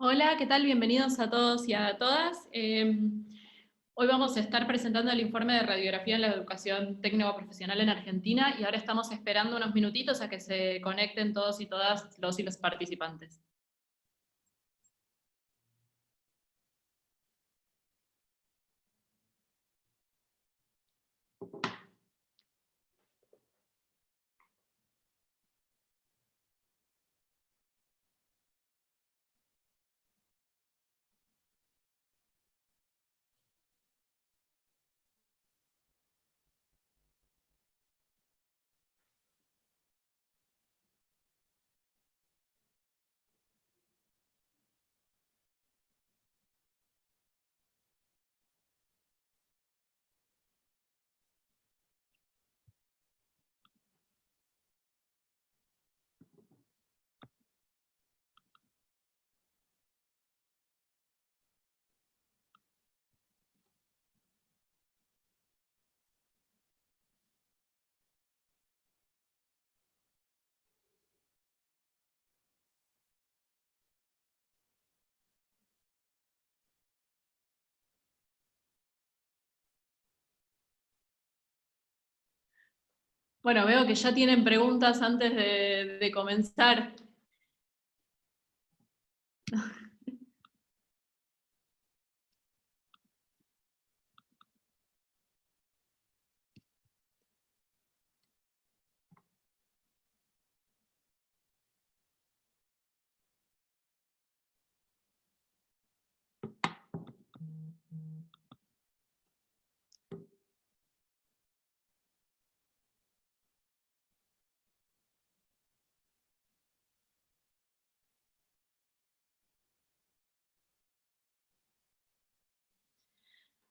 Hola, ¿qué tal? Bienvenidos a todos y a todas. Hoy vamos a estar presentando el informe de radiografía en la educación técnico-profesional en Argentina y ahora estamos esperando unos minutitos a que se conecten todos y todas los y los participantes. Bueno, veo que ya tienen preguntas antes de comenzar.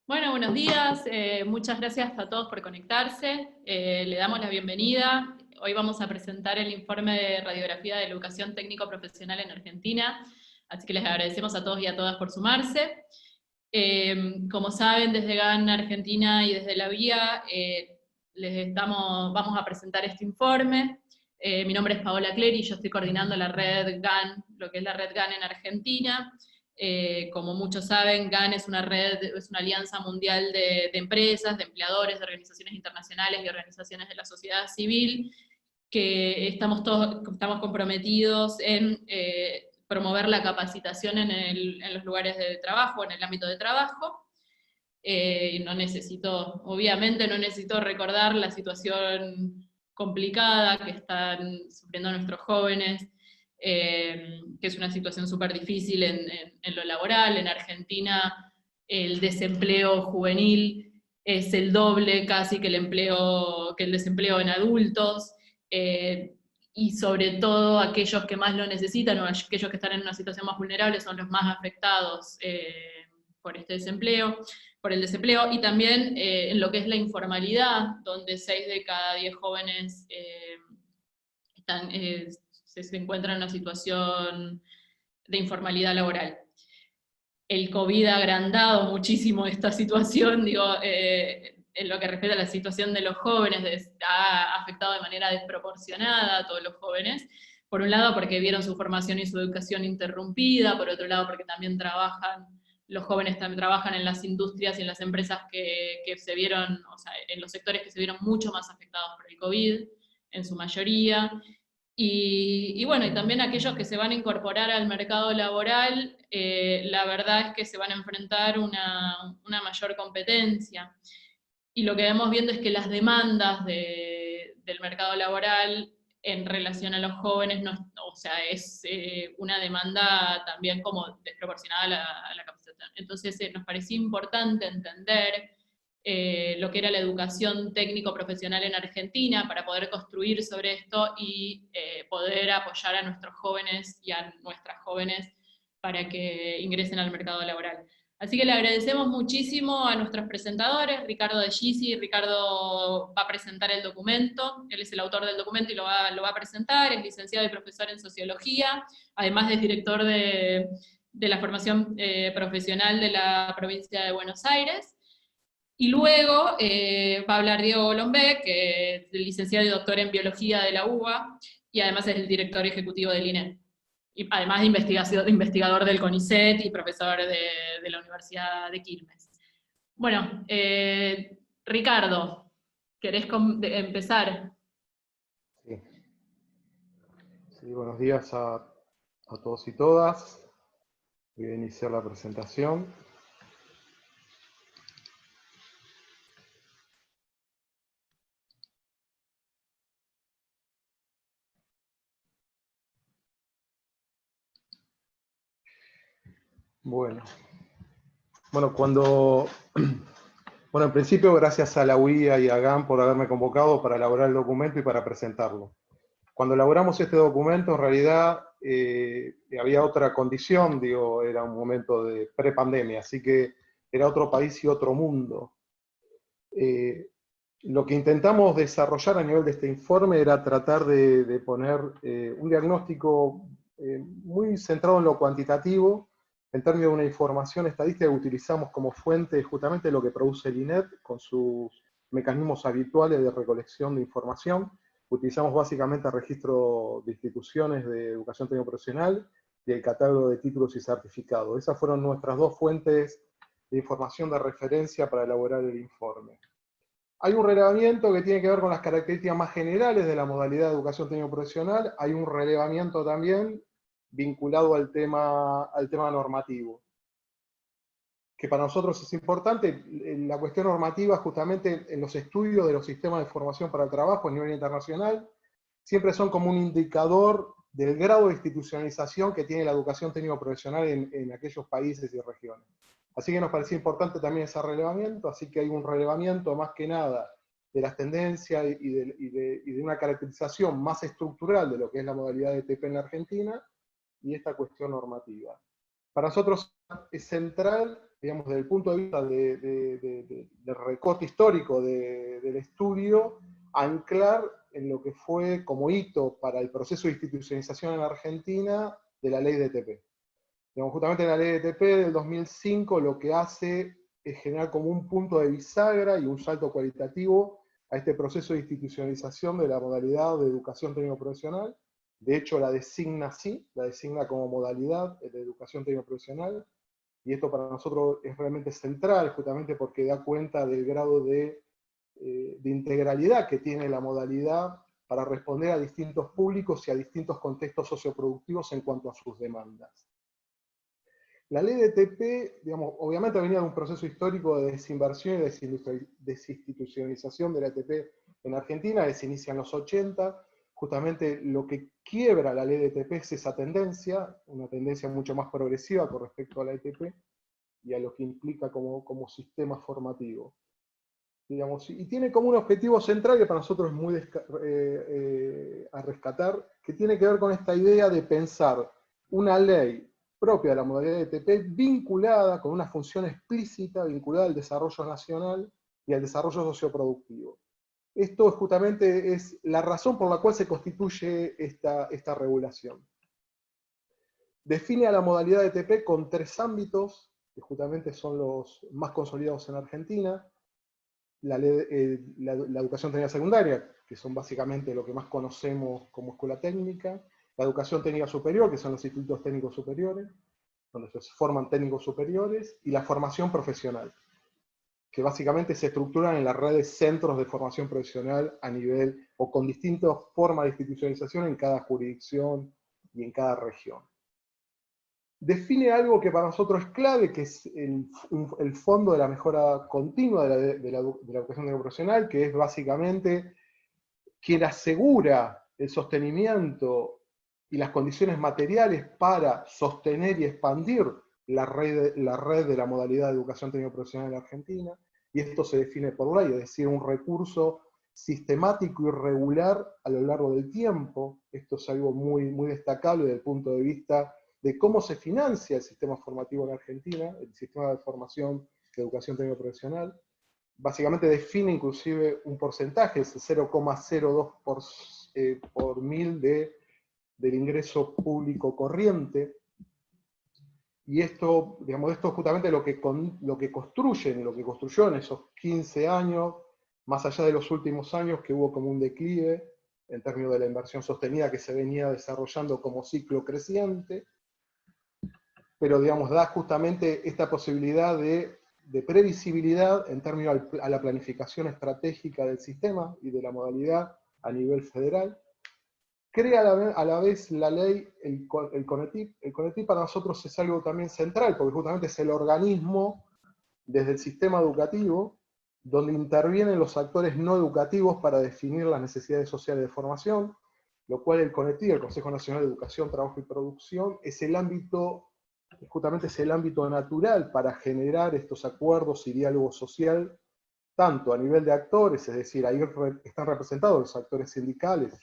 Bueno, buenos días, muchas gracias a todos por conectarse, le damos la bienvenida. Hoy vamos a presentar el informe de radiografía de la educación técnico-profesional en Argentina, así que les agradecemos a todos y a todas por sumarse. Como saben, desde GAN Argentina y desde la Vía vamos a presentar este informe. Mi nombre es Paola Cleri, yo estoy coordinando la red GAN, lo que es la red GAN en Argentina. Como muchos saben, GAN es una red, es una alianza mundial de empresas, de empleadores, de organizaciones internacionales y organizaciones de la sociedad civil, que estamos comprometidos en promover la capacitación en los lugares de trabajo, en el ámbito de trabajo. Obviamente no necesito recordar la situación complicada que están sufriendo nuestros jóvenes, que es una situación súper difícil en lo laboral. En Argentina el desempleo juvenil es el doble casi que el desempleo en adultos, y sobre todo aquellos que más lo necesitan o aquellos que están en una situación más vulnerable son los más afectados por este desempleo, por el desempleo, y también en lo que es la informalidad, donde 6 de cada 10 jóvenes se encuentran en una situación de informalidad laboral. El COVID ha agrandado muchísimo esta situación, en lo que respecta a la situación de los jóvenes, ha afectado de manera desproporcionada a todos los jóvenes. Por un lado porque vieron su formación y su educación interrumpida, por otro lado porque también los jóvenes también trabajan en las industrias y en las empresas que se vieron, o sea, en los sectores que se vieron mucho más afectados por el COVID, en su mayoría. Y bueno, y también aquellos que se van a incorporar al mercado laboral, la verdad es que se van a enfrentar una mayor competencia. Y lo que vemos viendo es que las demandas del mercado laboral en relación a los jóvenes, no, o sea, es una demanda también como desproporcionada a la capacitación. Entonces nos parecía importante entender lo que era la educación técnico-profesional en Argentina para poder construir sobre esto y poder apoyar a nuestros jóvenes y a nuestras jóvenes para que ingresen al mercado laboral. Así que le agradecemos muchísimo a nuestros presentadores, Ricardo de Gisi. Ricardo va a presentar el documento, él es el autor del documento y lo va a presentar, es licenciado y profesor en sociología, además es director de la formación profesional de la provincia de Buenos Aires. Y luego va a hablar Diego Golombek, que es licenciado y doctor en biología de la UBA, y además es el director ejecutivo del INE. y además de investigador del CONICET y profesor de la Universidad de Quilmes. Bueno, Ricardo, ¿querés empezar? Sí. Sí, buenos días a todos y todas. Voy a iniciar la presentación. Bueno, en principio gracias a la UIA y a GAN por haberme convocado para elaborar el documento y para presentarlo. Cuando elaboramos este documento, en realidad había otra condición, digo, era un momento de prepandemia, así que era otro país y otro mundo. Lo que intentamos desarrollar a nivel de este informe era tratar de poner un diagnóstico muy centrado en lo cuantitativo, en términos de una información estadística que utilizamos como fuente justamente lo que produce el INET con sus mecanismos habituales de recolección de información. Utilizamos básicamente el registro de instituciones de educación técnico profesional y el catálogo de títulos y certificados. Esas fueron nuestras dos fuentes de información de referencia para elaborar el informe. Hay un relevamiento que tiene que ver con las características más generales de la modalidad de educación técnico profesional. Hay un relevamiento también vinculado al tema normativo, que para nosotros es importante. La cuestión normativa, justamente en los estudios de los sistemas de formación para el trabajo a nivel internacional, siempre son como un indicador del grado de institucionalización que tiene la educación técnico profesional en aquellos países y regiones. Así que nos parecía importante también ese relevamiento, así que hay un relevamiento más que nada de las tendencias y de una caracterización más estructural de lo que es la modalidad de ETP en la Argentina, y esta cuestión normativa. Para nosotros es central, digamos, desde el punto de vista del recorte histórico del estudio, anclar en lo que fue como hito para el proceso de institucionalización en la Argentina de la ley de ETP. Digamos, justamente la ley de ETP del 2005 lo que hace es generar como un punto de bisagra y un salto cualitativo a este proceso de institucionalización de la modalidad de educación técnico profesional. De hecho, la designa así, la designa como modalidad de educación técnico profesional, y esto para nosotros es realmente central, justamente porque da cuenta del grado de integralidad que tiene la modalidad para responder a distintos públicos y a distintos contextos socioproductivos en cuanto a sus demandas. La ley de ETP, digamos, obviamente venía de un proceso histórico de desinversión y desinstitucionalización de la ETP en Argentina, que se inicia en los 80. Justamente lo que quiebra la ley de ETP es esa tendencia, una tendencia mucho más progresiva con respecto a la ETP y a lo que implica como sistema formativo. Digamos, y tiene como un objetivo central que para nosotros es muy a rescatar, que tiene que ver con esta idea de pensar una ley propia de la modalidad de ETP vinculada con una función explícita, vinculada al desarrollo nacional y al desarrollo socioproductivo. Esto justamente es la razón por la cual se constituye esta regulación. Define a la modalidad de ETP con 3 ámbitos, que justamente son los más consolidados en Argentina: la educación técnica secundaria, que son básicamente lo que más conocemos como escuela técnica; la educación técnica superior, que son los institutos técnicos superiores, donde se forman técnicos superiores; y la formación profesional, que básicamente se estructuran en la red de centros de formación profesional a nivel, o con distintas formas de institucionalización en cada jurisdicción y en cada región. Define algo que para nosotros es clave, que es el fondo de la mejora continua de la educación técnico profesional, que es básicamente quien asegura el sostenimiento y las condiciones materiales para sostener y expandir la red de la modalidad de educación técnico profesional en la Argentina, y esto se define por ley, es decir, un recurso sistemático y regular a lo largo del tiempo. Esto es algo muy, muy destacable desde el punto de vista de cómo se financia el sistema formativo en Argentina, el sistema de formación de educación técnico profesional. Básicamente define inclusive un porcentaje, es el 0,02 por mil del ingreso público corriente. Y esto, digamos, esto es justamente lo que construyó en esos 15 años, más allá de los últimos años que hubo como un declive, en términos de la inversión sostenida que se venía desarrollando como ciclo creciente, pero digamos, da justamente esta posibilidad de previsibilidad en términos a la planificación estratégica del sistema y de la modalidad a nivel federal. Crea a la vez la ley, el CONETIP. El CONETIP para nosotros es algo también central, porque justamente es el organismo desde el sistema educativo donde intervienen los actores no educativos para definir las necesidades sociales de formación, lo cual el CONETIP, el Consejo Nacional de Educación, Trabajo y Producción, es el ámbito, justamente es el ámbito natural para generar estos acuerdos y diálogo social, tanto a nivel de actores, es decir, ahí están representados los actores sindicales,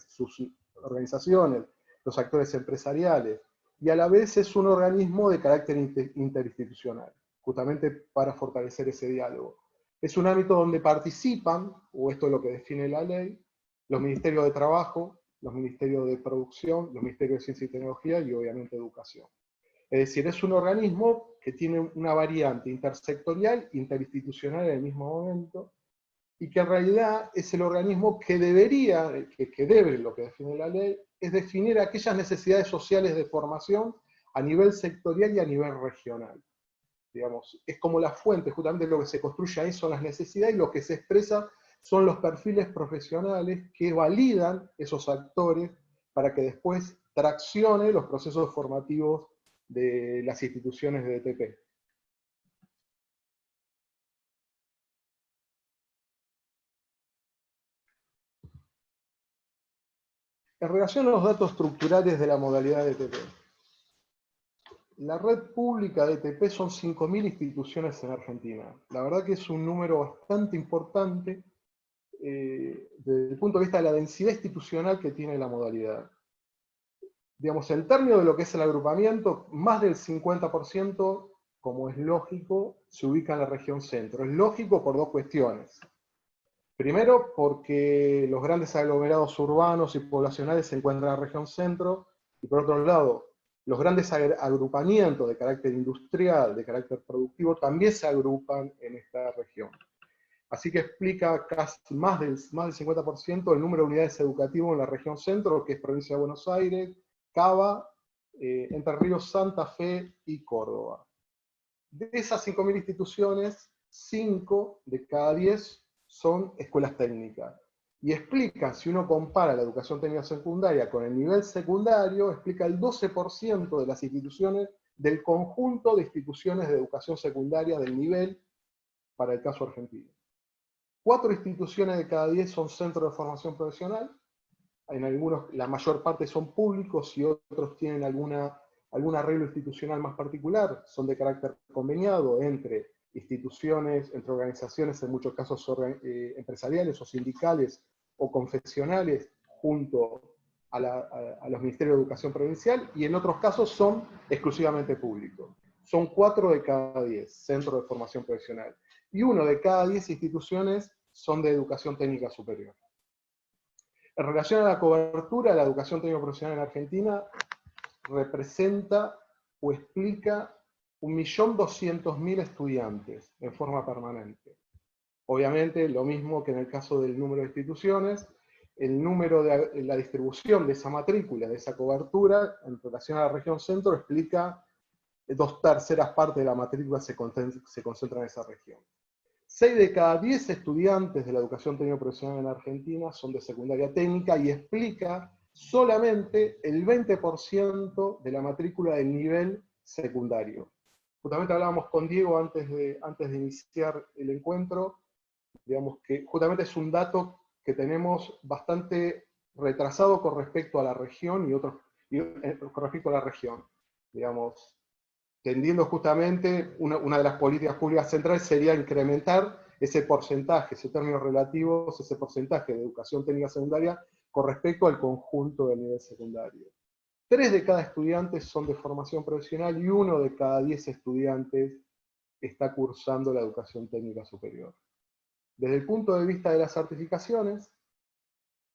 sus organizaciones, los actores empresariales, y a la vez es un organismo de carácter interinstitucional, justamente para fortalecer ese diálogo. Es un ámbito donde participan, o esto es lo que define la ley, los ministerios de Trabajo, los ministerios de Producción, los ministerios de Ciencia y Tecnología y obviamente Educación. Es decir, es un organismo que tiene una variante intersectorial, interinstitucional en el mismo momento, y que en realidad es el organismo que debería, que debe, lo que define la ley, es definir aquellas necesidades sociales de formación a nivel sectorial y a nivel regional. Digamos, es como la fuente, justamente lo que se construye ahí son las necesidades y lo que se expresa son los perfiles profesionales que validan esos actores para que después traccione los procesos formativos de las instituciones de ETP. En relación a los datos estructurales de la modalidad de ETP, la red pública de ETP son 5.000 instituciones en Argentina. La verdad que es un número bastante importante desde el punto de vista de la densidad institucional que tiene la modalidad. Digamos, en términos de lo que es el agrupamiento, más del 50%, como es lógico, se ubica en la región centro. Es lógico por dos cuestiones. Primero, porque los grandes aglomerados urbanos y poblacionales se encuentran en la región centro, y por otro lado, los grandes agrupamientos de carácter industrial, de carácter productivo, también se agrupan en esta región. Así que explica casi más del 50% el número de unidades educativas en la región centro, que es provincia de Buenos Aires, Cava, Entre Ríos, Santa Fe y Córdoba. De esas 5.000 instituciones, 5 de cada 10 son escuelas técnicas. Y explica, si uno compara la educación técnica secundaria con el nivel secundario, explica el 12% de las instituciones del conjunto de instituciones de educación secundaria del nivel para el caso argentino. 4 instituciones de cada 10 son centros de formación profesional. En algunos, la mayor parte son públicos y otros tienen algún arreglo institucional más particular, son de carácter conveniado entre instituciones, entre organizaciones, en muchos casos empresariales o sindicales o confesionales, junto a los ministerios de educación provincial, y en otros casos son exclusivamente públicos. Son 4 de cada 10 centros de formación profesional, y 1 de cada 10 instituciones son de educación técnica superior. En relación a la cobertura, la educación técnico profesional en Argentina representa o explica 1.200.000 estudiantes en forma permanente. Obviamente, lo mismo que en el caso del número de instituciones, el número de la distribución de esa matrícula, de esa cobertura, en relación a la región centro, explica 2/3 partes de la matrícula se concentra en esa región. 6 de cada 10 estudiantes de la educación técnico profesional en Argentina son de secundaria técnica y explica solamente el 20% de la matrícula del nivel secundario. Justamente hablábamos con Diego antes de iniciar el encuentro, digamos que justamente es un dato que tenemos bastante retrasado con respecto a la región con respecto a la región, digamos, tendiendo justamente, una de las políticas públicas centrales sería incrementar ese porcentaje, ese términos relativos, ese porcentaje de educación técnica secundaria con respecto al conjunto del nivel secundario. 3 de cada estudiante son de formación profesional y 1 de cada 10 estudiantes está cursando la educación técnica superior. Desde el punto de vista de las certificaciones,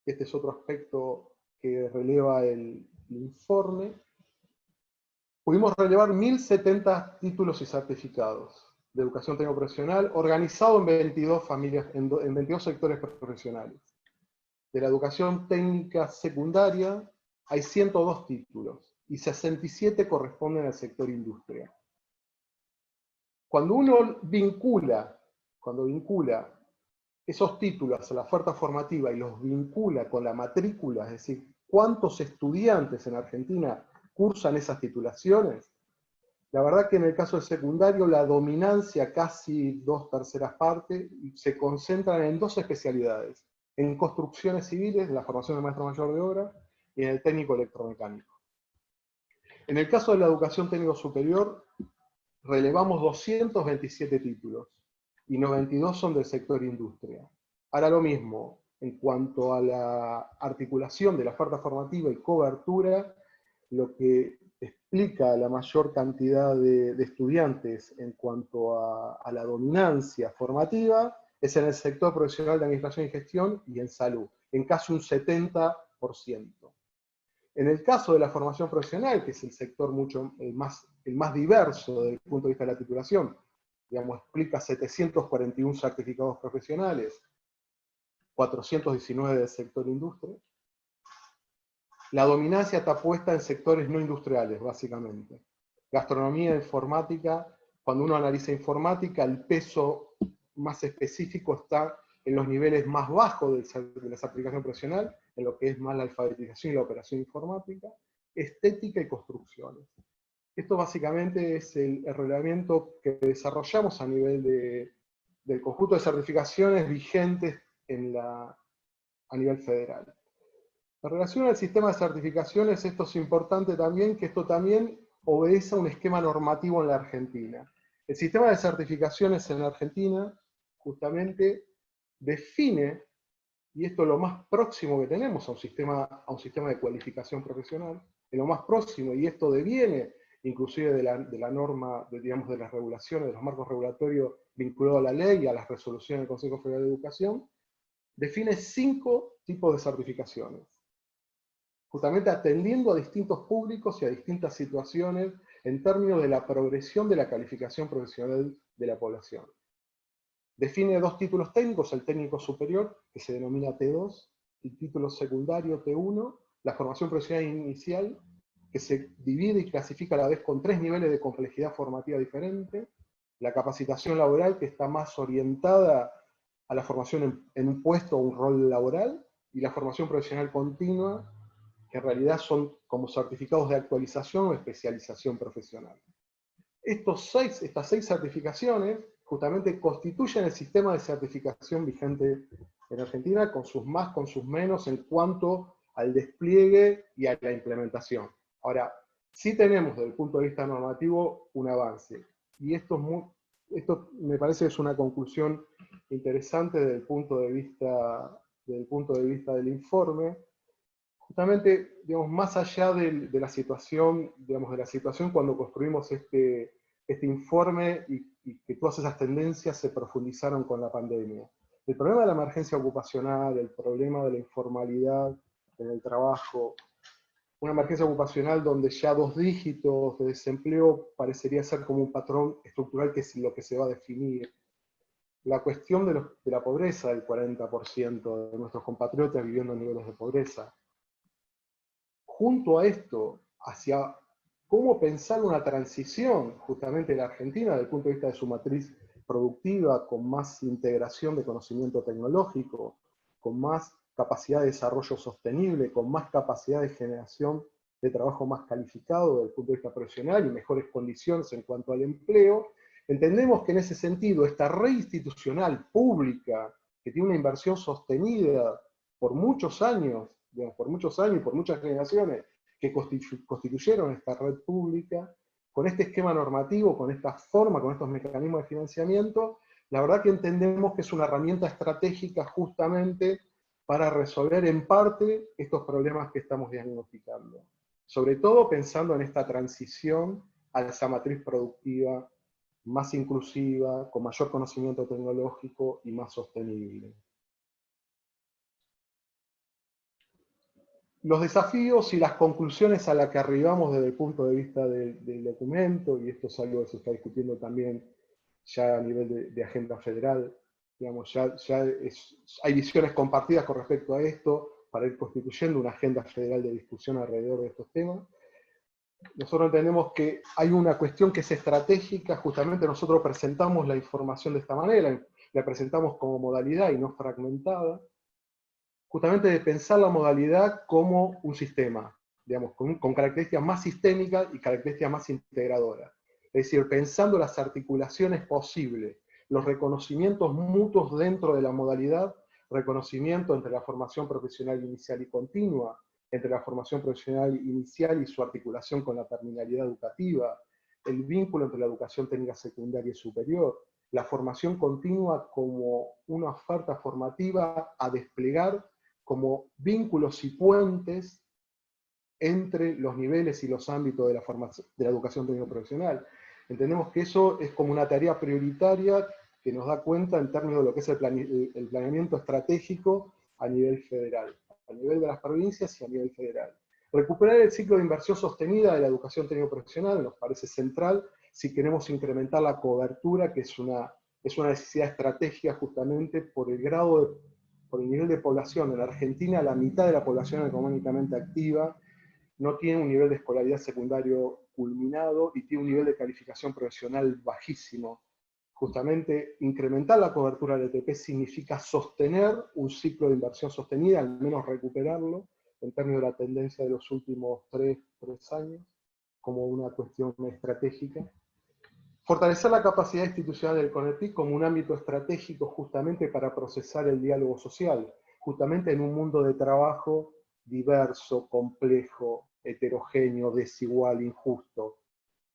este es otro aspecto que releva el informe, pudimos relevar 1.070 títulos y certificados de educación técnico profesional, organizado en 22 familias, en 22 sectores profesionales. de la educación técnica secundaria hay 102 títulos y 67 corresponden al sector industria. Cuando uno vincula esos títulos a la oferta formativa y los vincula con la matrícula, es decir, cuántos estudiantes en Argentina cursan esas titulaciones, la verdad que en el caso del secundario la dominancia, casi 2/3 partes, se concentran en dos especialidades, en construcciones civiles, la formación de maestro mayor de obra, y en el técnico electromecánico. En el caso de la educación técnico superior, relevamos 227 títulos, y 92 son del sector industria. Ahora lo mismo, en cuanto a la articulación de la oferta formativa y cobertura, lo que explica la mayor cantidad de estudiantes en cuanto a la dominancia formativa es en el sector profesional de administración y gestión y en salud, en casi un 70%. En el caso de la formación profesional, que es el sector el más diverso desde el punto de vista de la titulación, digamos, explica 741 certificados profesionales, 419 del sector industria. La dominancia está puesta en sectores no industriales, básicamente. Gastronomía, informática. Cuando uno analiza informática, el peso más específico está en los niveles más bajos de la aplicación profesional, en lo que es más la alfabetización y la operación informática, estética y construcciones. Esto básicamente es el reglamento que desarrollamos a nivel del conjunto de certificaciones vigentes a nivel federal. En relación al sistema de certificaciones, esto es importante también, que esto también obedece a un esquema normativo en la Argentina. El sistema de certificaciones en la Argentina justamente define, y esto es lo más próximo que tenemos a un sistema de cualificación profesional, es lo más próximo, y esto deviene inclusive de la norma, digamos, de las regulaciones, de los marcos regulatorios vinculados a la ley y a las resoluciones del Consejo Federal de Educación, define 5 tipos de certificaciones, justamente atendiendo a distintos públicos y a distintas situaciones en términos de la progresión de la calificación profesional de la población. Define 2 títulos técnicos, el técnico superior, que se denomina T2, y título secundario T1, la formación profesional inicial, que se divide y clasifica a la vez con 3 niveles de complejidad formativa diferentes, la capacitación laboral, que está más orientada a la formación en un puesto o un rol laboral, y la formación profesional continua, que en realidad son como certificados de actualización o especialización profesional. Estas 6 certificaciones justamente constituyen el sistema de certificación vigente en Argentina, con sus más, con sus menos, en cuanto al despliegue y a la implementación. Ahora, sí tenemos desde el punto de vista normativo un avance, y esto me parece que es una conclusión interesante desde el punto de vista del informe. Justamente, digamos, más allá de la situación, digamos, de la situación cuando construimos este informe y que todas esas tendencias se profundizaron con la pandemia. El problema de la emergencia ocupacional, el problema de la informalidad en el trabajo, una emergencia ocupacional donde ya 2 dígitos de desempleo parecería ser como un patrón estructural que es lo que se va a definir. La cuestión de la pobreza, del 40% de nuestros compatriotas viviendo en niveles de pobreza. Junto a esto, hacia cómo pensar una transición justamente en la Argentina desde el punto de vista de su matriz productiva, con más integración de conocimiento tecnológico, con más capacidad de desarrollo sostenible, con más capacidad de generación de trabajo más calificado desde el punto de vista profesional y mejores condiciones en cuanto al empleo, entendemos que en ese sentido esta red institucional pública, que tiene una inversión sostenida por muchos años, digamos, por muchas generaciones que constituyeron esta red pública, con este esquema normativo, con esta forma, con estos mecanismos de financiamiento, la verdad que entendemos que es una herramienta estratégica justamente para resolver en parte estos problemas que estamos diagnosticando. Sobre todo pensando en esta transición a esa matriz productiva más inclusiva, con mayor conocimiento tecnológico y más sostenible. Los desafíos y las conclusiones a las que arribamos desde el punto de vista del documento, y esto es algo que se está discutiendo también ya a nivel de agenda federal, digamos, hay visiones compartidas con respecto a esto para ir constituyendo una agenda federal de discusión alrededor de estos temas. Nosotros entendemos que hay una cuestión que es estratégica, justamente nosotros presentamos la información de esta manera, la presentamos como modalidad y no fragmentada, justamente de pensar la modalidad como un sistema, digamos, con características más sistémicas y características más integradoras. Es decir, pensando las articulaciones posibles, los reconocimientos mutuos dentro de la modalidad, reconocimiento entre la formación profesional inicial y continua, entre la formación profesional inicial y su articulación con la terminalidad educativa, el vínculo entre la educación técnica secundaria y superior, la formación continua como una oferta formativa a desplegar como vínculos y puentes entre los niveles y los ámbitos de la educación técnico-profesional. Entendemos que eso es como una tarea prioritaria que nos da cuenta en términos de lo que es el planeamiento estratégico a nivel federal, a nivel de las provincias y a nivel federal. Recuperar el ciclo de inversión sostenida de la educación técnico-profesional nos parece central si queremos incrementar la cobertura, que es una necesidad estratégica justamente por el nivel de población. En Argentina la mitad de la población económicamente activa no tiene un nivel de escolaridad secundario culminado y tiene un nivel de calificación profesional bajísimo. Justamente incrementar la cobertura del ETP significa sostener un ciclo de inversión sostenida, al menos recuperarlo, en términos de la tendencia de los últimos 3 años, como una cuestión estratégica. Fortalecer la capacidad institucional del CONEPIC como un ámbito estratégico justamente para procesar el diálogo social, justamente en un mundo de trabajo diverso, complejo, heterogéneo, desigual, injusto,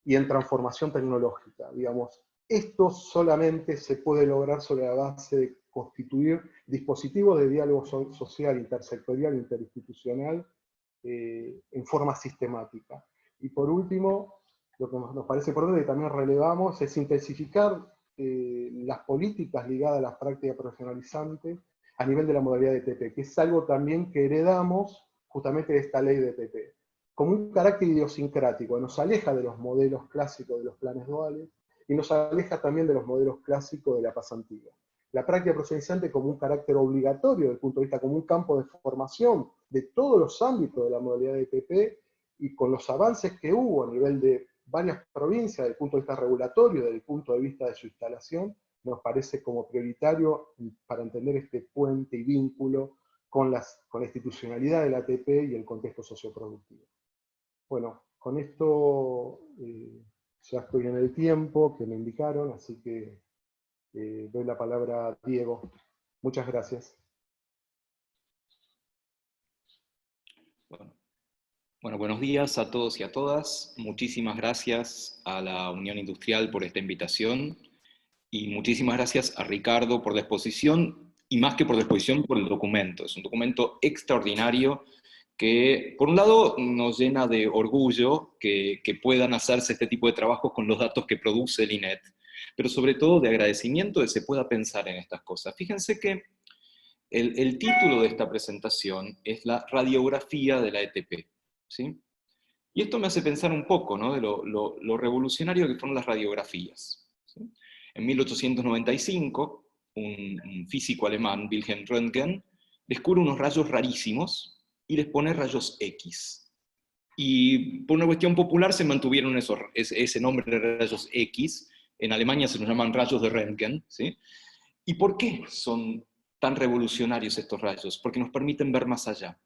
y en transformación tecnológica, digamos. Esto solamente se puede lograr sobre la base de constituir dispositivos de diálogo social, intersectorial, interinstitucional, en forma sistemática. Y por último, lo que nos parece importante y también relevamos es intensificar las políticas ligadas a las prácticas profesionalizantes a nivel de la modalidad de ETP, que es algo también que heredamos justamente de esta ley de ETP, como un carácter idiosincrático, nos aleja de los modelos clásicos de los planes duales y nos aleja también de los modelos clásicos de la pasantía. La práctica profesionalizante como un carácter obligatorio desde el punto de vista como un campo de formación de todos los ámbitos de la modalidad de ETP, y con los avances que hubo a nivel de varias provincias desde el punto de vista regulatorio, desde el punto de vista de su instalación, nos parece como prioritario para entender este puente y vínculo con la institucionalidad de la ATP y el contexto socioproductivo. Bueno, con esto ya estoy en el tiempo que me indicaron, así que doy la palabra a Diego. Muchas gracias. Bueno, buenos días a todos y a todas. Muchísimas gracias a la Unión Industrial por esta invitación y muchísimas gracias a Ricardo por la exposición y más que por la exposición, por el documento. Es un documento extraordinario que, por un lado, nos llena de orgullo que puedan hacerse este tipo de trabajos con los datos que produce el INET, pero sobre todo de agradecimiento de que se pueda pensar en estas cosas. Fíjense que el título de esta presentación es la radiografía de la ETP. ¿Sí? Y esto me hace pensar un poco, ¿no?, de lo revolucionario que fueron las radiografías. ¿Sí? En 1895, un físico alemán, Wilhelm Röntgen, descubre unos rayos rarísimos y les pone rayos X. Y por una cuestión popular se mantuvieron ese nombre de rayos X. En Alemania se los llaman rayos de Röntgen. ¿Sí? ¿Y por qué son tan revolucionarios estos rayos? Porque nos permiten ver más allá.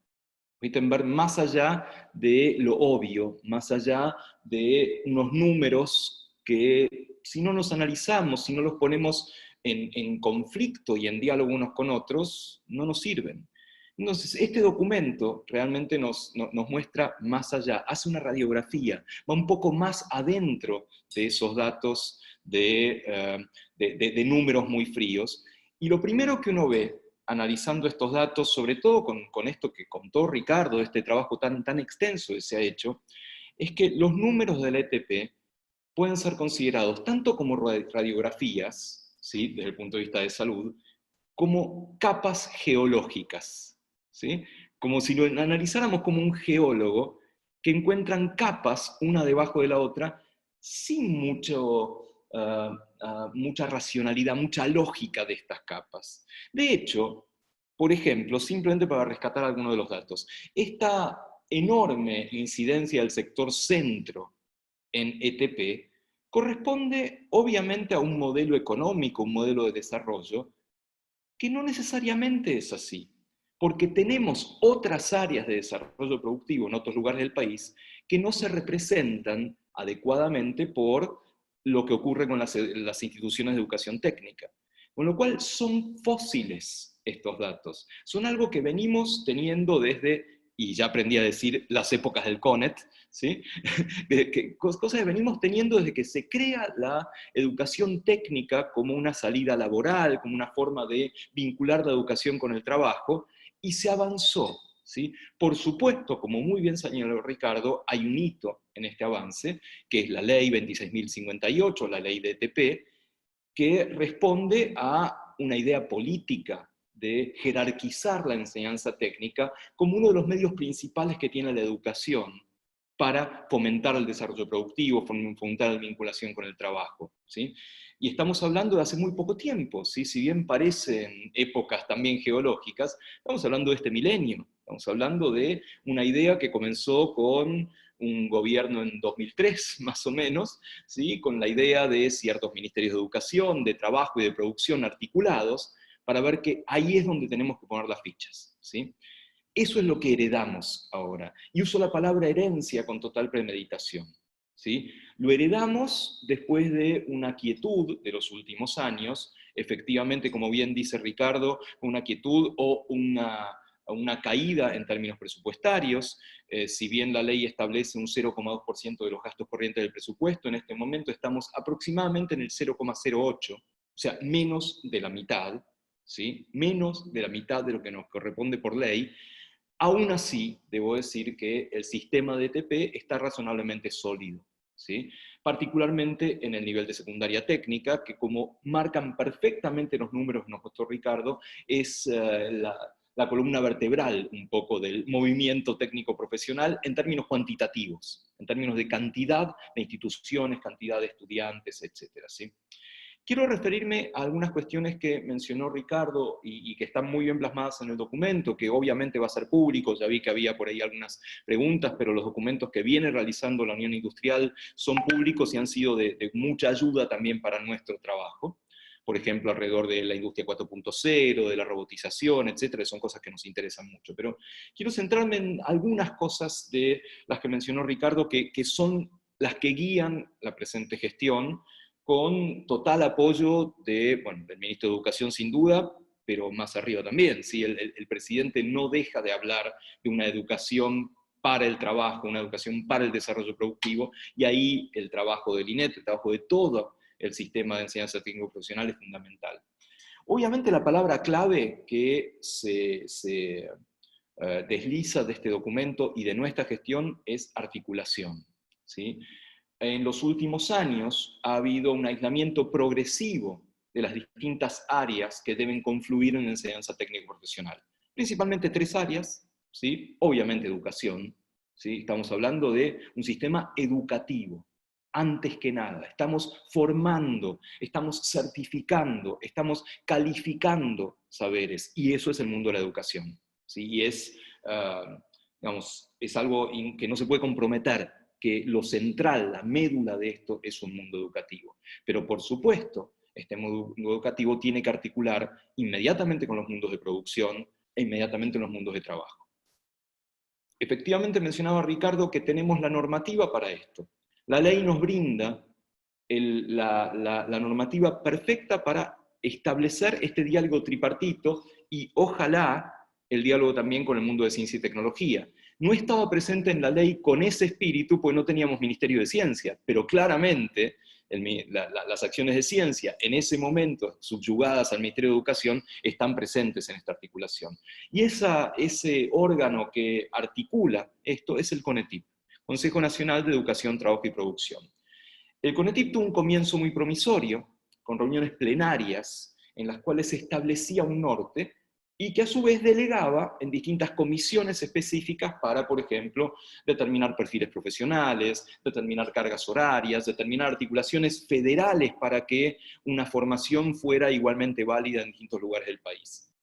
Permiten ver más allá de lo obvio, más allá de unos números que si no los analizamos, si no los ponemos en conflicto y en diálogo unos con otros, no nos sirven. Entonces, este documento realmente nos muestra más allá, hace una radiografía, va un poco más adentro de esos datos de números muy fríos, y lo primero que uno ve analizando estos datos, sobre todo con esto que contó Ricardo, este trabajo tan extenso que se ha hecho, es que los números de la ETP pueden ser considerados tanto como radiografías, ¿sí?, desde el punto de vista de salud, como capas geológicas, ¿sí? Como si lo analizáramos como un geólogo, que encuentran capas una debajo de la otra, sin mucho mucha racionalidad, mucha lógica de estas capas. De hecho, por ejemplo, simplemente para rescatar algunos de los datos, esta enorme incidencia del sector centro en ETP corresponde obviamente a un modelo económico, un modelo de desarrollo, que no necesariamente es así, porque tenemos otras áreas de desarrollo productivo en otros lugares del país que no se representan adecuadamente por lo que ocurre con las instituciones de educación técnica. Con lo cual son fósiles estos datos, son algo que venimos teniendo desde, y ya aprendí a decir, las épocas del CONET, ¿sí? Cosas que venimos teniendo desde que se crea la educación técnica como una salida laboral, como una forma de vincular la educación con el trabajo, y se avanzó, ¿sí? Por supuesto, como muy bien señaló Ricardo, hay un hito en este avance, que es la ley 26.058, la ley de ETP, que responde a una idea política de jerarquizar la enseñanza técnica como uno de los medios principales que tiene la educación para fomentar el desarrollo productivo, fomentar la vinculación con el trabajo, ¿sí? Y estamos hablando de hace muy poco tiempo, ¿sí? Si bien parecen épocas también geológicas, estamos hablando de este milenio, estamos hablando de una idea que comenzó con un gobierno en 2003, más o menos, ¿sí? Con la idea de ciertos ministerios de educación, de trabajo y de producción articulados, para ver que ahí es donde tenemos que poner las fichas, ¿sí? Eso es lo que heredamos ahora. Y uso la palabra herencia con total premeditación, ¿sí? Lo heredamos después de una quietud de los últimos años, efectivamente, como bien dice Ricardo, una quietud o una caída en términos presupuestarios. Si bien la ley establece un 0,2% de los gastos corrientes del presupuesto, en este momento estamos aproximadamente en el 0,08%, o sea, menos de la mitad, ¿sí? Menos de la mitad de lo que nos corresponde por ley. Aún así, debo decir que el sistema de ETP está razonablemente sólido, ¿sí? Particularmente en el nivel de secundaria técnica, que como marcan perfectamente los números que nos mostró Ricardo, es la columna vertebral un poco del movimiento técnico profesional en términos cuantitativos, en términos de cantidad de instituciones, cantidad de estudiantes, etcétera, ¿sí? Quiero referirme a algunas cuestiones que mencionó Ricardo y que están muy bien plasmadas en el documento, que obviamente va a ser público. Ya vi que había por ahí algunas preguntas, pero los documentos que viene realizando la Unión Industrial son públicos y han sido de mucha ayuda también para nuestro trabajo. Por ejemplo, alrededor de la industria 4.0, de la robotización, etcétera, son cosas que nos interesan mucho. Pero quiero centrarme en algunas cosas de las que mencionó Ricardo, que son las que guían la presente gestión, con total apoyo del ministro de Educación sin duda, pero más arriba también. ¿Sí? El presidente no deja de hablar de una educación para el trabajo, una educación para el desarrollo productivo, y ahí el trabajo del INET, el trabajo de todo el sistema de enseñanza técnico-profesional es fundamental. Obviamente la palabra clave que se desliza de este documento y de nuestra gestión es articulación, ¿sí? En los últimos años ha habido un aislamiento progresivo de las distintas áreas que deben confluir en la enseñanza técnico-profesional. Principalmente tres áreas, ¿sí? Obviamente educación, ¿sí? Estamos hablando de un sistema educativo, antes que nada. Estamos formando, estamos certificando, estamos calificando saberes, y eso es el mundo de la educación, ¿sí? Y es, es algo que no se puede comprometer, que lo central, la médula de esto es un mundo educativo. Pero por supuesto, este mundo educativo tiene que articular inmediatamente con los mundos de producción e inmediatamente con los mundos de trabajo. Efectivamente mencionaba Ricardo que tenemos la normativa para esto. La ley nos brinda la normativa perfecta para establecer este diálogo tripartito y ojalá el diálogo también con el mundo de ciencia y tecnología. No estaba presente en la ley con ese espíritu, pues no teníamos Ministerio de Ciencia, pero claramente las acciones de ciencia en ese momento subyugadas al Ministerio de Educación están presentes en esta articulación. Y ese órgano que articula esto es el CONETIP, Consejo Nacional de Educación, Trabajo y Producción. El CONETIP tuvo un comienzo muy promisorio, con reuniones plenarias en las cuales se establecía un norte, y que a su vez delegaba en distintas comisiones específicas para, por ejemplo, determinar perfiles profesionales, determinar cargas horarias, determinar articulaciones federales para que una formación fuera igualmente válida en distintos lugares del país.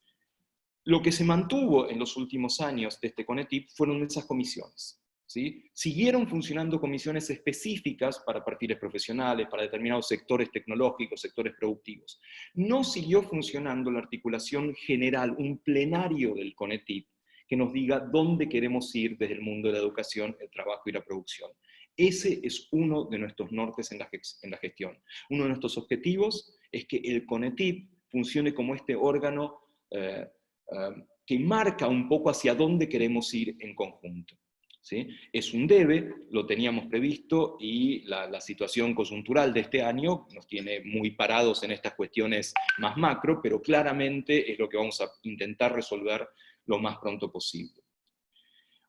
Lo que se mantuvo en los últimos años de este CONETIP fueron esas comisiones. ¿Sí? Siguieron funcionando comisiones específicas para perfiles profesionales, para determinados sectores tecnológicos, sectores productivos. No siguió funcionando la articulación general, un plenario del CONETIP, que nos diga dónde queremos ir desde el mundo de la educación, el trabajo y la producción. Ese es uno de nuestros nortes en la gestión. Uno de nuestros objetivos es que el CONETIP funcione como este órgano que marca un poco hacia dónde queremos ir en conjunto. ¿Sí? Es un debe, lo teníamos previsto, y la situación coyuntural de este año nos tiene muy parados en estas cuestiones más macro, pero claramente es lo que vamos a intentar resolver lo más pronto posible.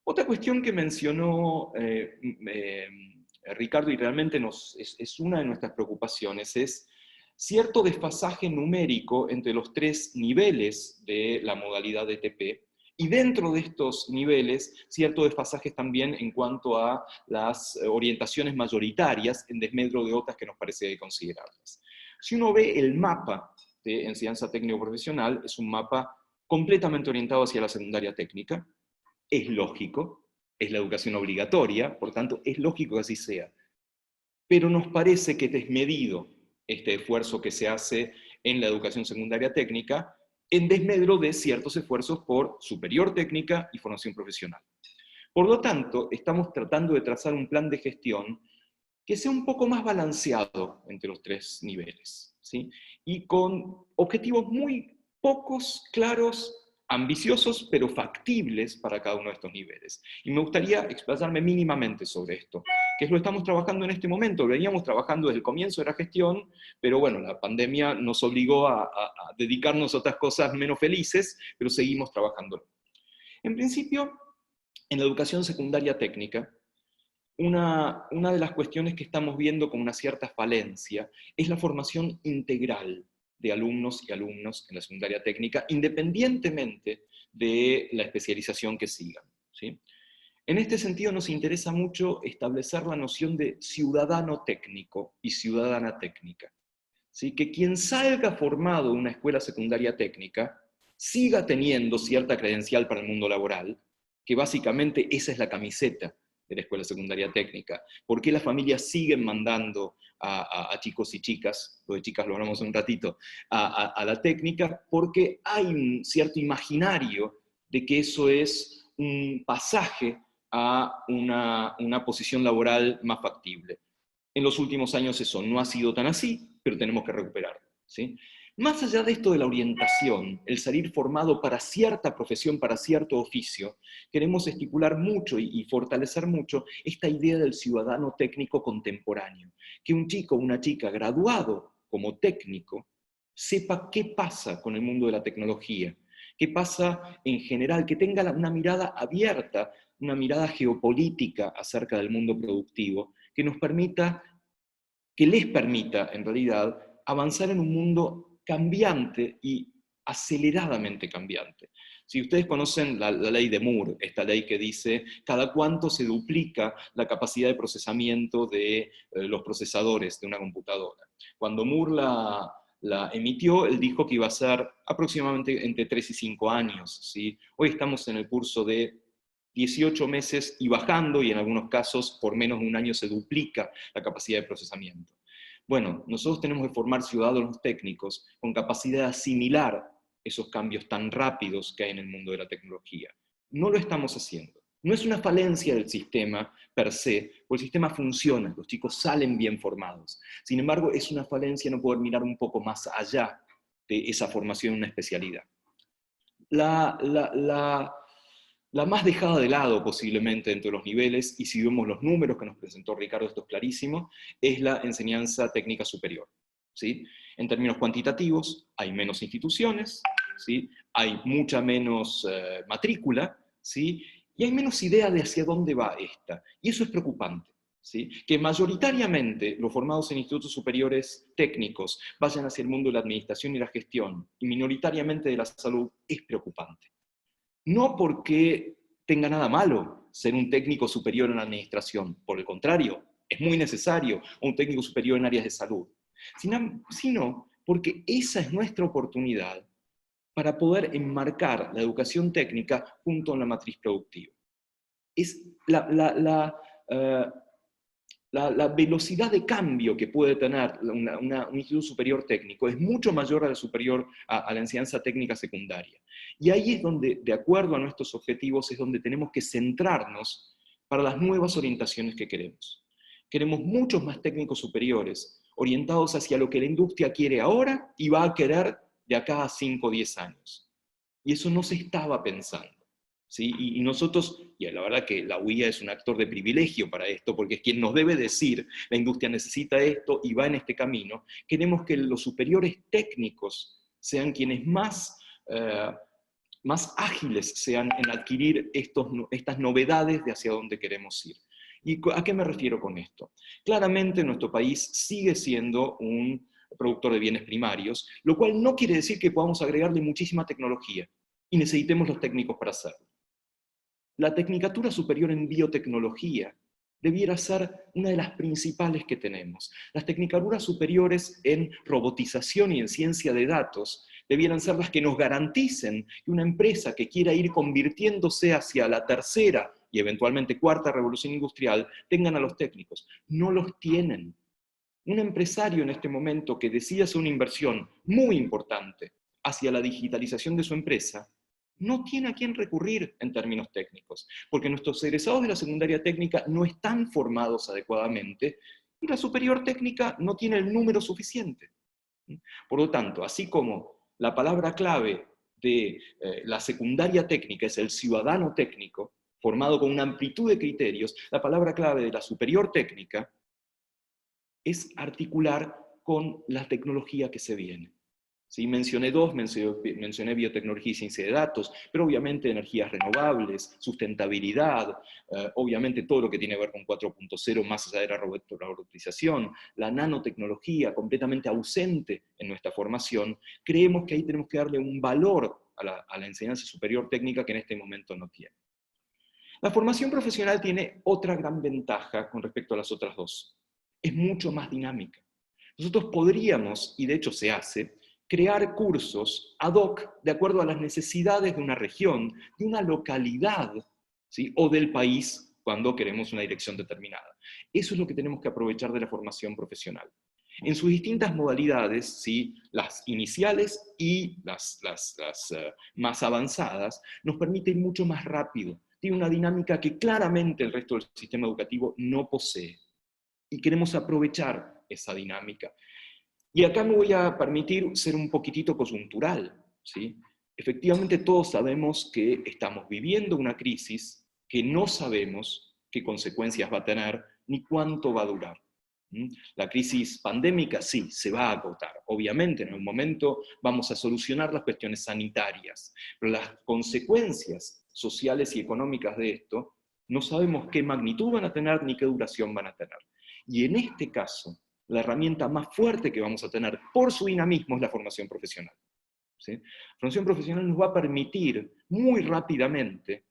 Otra cuestión que mencionó Ricardo, y realmente es una de nuestras preocupaciones, es cierto desfasaje numérico entre los 3 niveles de la modalidad ETP, y dentro de estos niveles, cierto desfasaje también en cuanto a las orientaciones mayoritarias, en desmedro de otras que nos parece considerarlas. Si uno ve el mapa de enseñanza técnico-profesional, es un mapa completamente orientado hacia la secundaria técnica. Es lógico, es la educación obligatoria, por tanto, es lógico que así sea. Pero nos parece que es desmedido este esfuerzo que se hace en la educación secundaria técnica, en desmedro de ciertos esfuerzos por superior técnica y formación profesional. Por lo tanto, estamos tratando de trazar un plan de gestión que sea un poco más balanceado entre los 3 niveles, ¿sí? Y con objetivos muy pocos, claros, ambiciosos, pero factibles para cada uno de estos niveles. Y me gustaría explayarme mínimamente sobre esto, que es lo que estamos trabajando en este momento. Veníamos trabajando desde el comienzo de la gestión, pero bueno, la pandemia nos obligó a dedicarnos a otras cosas menos felices, pero seguimos trabajando. En principio, en la educación secundaria técnica, una de las cuestiones que estamos viendo con una cierta falencia es la formación integral de alumnos y alumnas en la secundaria técnica, independientemente de la especialización que sigan, ¿sí? En este sentido nos interesa mucho establecer la noción de ciudadano técnico y ciudadana técnica, ¿sí? Que quien salga formado de una escuela secundaria técnica siga teniendo cierta credencial para el mundo laboral, que básicamente esa es la camiseta de la escuela secundaria técnica. ¿Por qué las familias siguen mandando a chicos y chicas, lo de chicas lo hablamos en un ratito, a la técnica? Porque hay un cierto imaginario de que eso es un pasaje a una posición laboral más factible. En los últimos años eso no ha sido tan así, pero tenemos que recuperarlo, ¿sí? Más allá de esto de la orientación, el salir formado para cierta profesión, para cierto oficio, queremos estipular mucho y fortalecer mucho esta idea del ciudadano técnico contemporáneo. Que un chico o una chica graduado como técnico sepa qué pasa con el mundo de la tecnología, qué pasa en general, que tenga una mirada abierta, una mirada geopolítica acerca del mundo productivo, que nos permita, que les permita en realidad avanzar en un mundo cambiante y aceleradamente cambiante. Si ustedes conocen la ley de Moore, esta ley que dice cada cuánto se duplica la capacidad de procesamiento de los procesadores de una computadora. Cuando Moore la emitió, él dijo que iba a ser aproximadamente entre 3 y 5 años. ¿Sí? Hoy estamos en el curso de 18 meses y bajando, y en algunos casos por menos de un año se duplica la capacidad de procesamiento. Bueno, nosotros tenemos que formar ciudadanos técnicos con capacidad de asimilar esos cambios tan rápidos que hay en el mundo de la tecnología. No lo estamos haciendo. No es una falencia del sistema per se, porque el sistema funciona, los chicos salen bien formados. Sin embargo, es una falencia no poder mirar un poco más allá de esa formación en una especialidad. La más dejada de lado posiblemente entre los niveles, y si vemos los números que nos presentó Ricardo, esto es clarísimo, es la enseñanza técnica superior. ¿Sí? En términos cuantitativos, hay menos instituciones, ¿sí? Hay mucha menos matrícula, ¿sí? Y hay menos idea de hacia dónde va esta. Y eso es preocupante. ¿sí? Que mayoritariamente los formados en institutos superiores técnicos vayan hacia el mundo de la administración y la gestión, y minoritariamente de la salud, es preocupante. No porque tenga nada malo ser un técnico superior en la administración, por el contrario, es muy necesario un técnico superior en áreas de salud, sino porque esa es nuestra oportunidad para poder enmarcar la educación técnica junto a la matriz productiva. Es la velocidad de cambio que puede tener un instituto superior técnico es mucho mayor a la superior a la enseñanza técnica secundaria. Y ahí es donde, de acuerdo a nuestros objetivos, es donde tenemos que centrarnos para las nuevas orientaciones que queremos. Queremos muchos más técnicos superiores, orientados hacia lo que la industria quiere ahora y va a querer de acá a 5 o 10 años. Y eso no se estaba pensando. ¿Sí? Y nosotros, y la verdad que la UIA es un actor de privilegio para esto, porque es quien nos debe decir, la industria necesita esto y va en este camino, queremos que los superiores técnicos sean quienes más ágiles sean en adquirir estas novedades de hacia dónde queremos ir. ¿Y a qué me refiero con esto? Claramente nuestro país sigue siendo un productor de bienes primarios, lo cual no quiere decir que podamos agregarle muchísima tecnología, y necesitemos los técnicos para hacerlo. La Tecnicatura Superior en Biotecnología debiera ser una de las principales que tenemos. Las Tecnicaturas Superiores en Robotización y en Ciencia de Datos debieran ser las que nos garanticen que una empresa que quiera ir convirtiéndose hacia la tercera y eventualmente cuarta revolución industrial, tengan a los técnicos. No los tienen. Un empresario en este momento que decide hacer una inversión muy importante hacia la digitalización de su empresa, no tiene a quién recurrir en términos técnicos, porque nuestros egresados de la secundaria técnica no están formados adecuadamente y la superior técnica no tiene el número suficiente. Por lo tanto, así como la palabra clave de la secundaria técnica es el ciudadano técnico, formado con una amplitud de criterios, la palabra clave de la superior técnica es articular con la tecnología que se viene. ¿Sí? Mencioné dos, mencioné biotecnología y ciencia de datos, pero obviamente energías renovables, sustentabilidad, obviamente todo lo que tiene que ver con 4.0, más allá de la robotización, la nanotecnología, completamente ausente en nuestra formación. Creemos que ahí tenemos que darle un valor a la enseñanza superior técnica que en este momento no tiene. La formación profesional tiene otra gran ventaja con respecto a las otras dos. Es mucho más dinámica. Nosotros podríamos, y de hecho se hace, crear cursos ad hoc de acuerdo a las necesidades de una región, de una localidad, ¿sí? O del país cuando queremos una dirección determinada. Eso es lo que tenemos que aprovechar de la formación profesional. En sus distintas modalidades, ¿sí? Las iniciales y las más avanzadas, nos permite ir mucho más rápido. Tiene una dinámica que claramente el resto del sistema educativo no posee. Y queremos aprovechar esa dinámica. Y acá me voy a permitir ser un poquitito coyuntural, ¿sí? Efectivamente todos sabemos que estamos viviendo una crisis que no sabemos qué consecuencias va a tener ni cuánto va a durar. La crisis pandémica sí, se va a agotar. Obviamente en un momento vamos a solucionar las cuestiones sanitarias, pero las consecuencias sociales y económicas de esto no sabemos qué magnitud van a tener ni qué duración van a tener. Y en este caso, la herramienta más fuerte que vamos a tener por su dinamismo es la formación profesional. ¿Sí? La formación profesional nos va a permitir muy rápidamente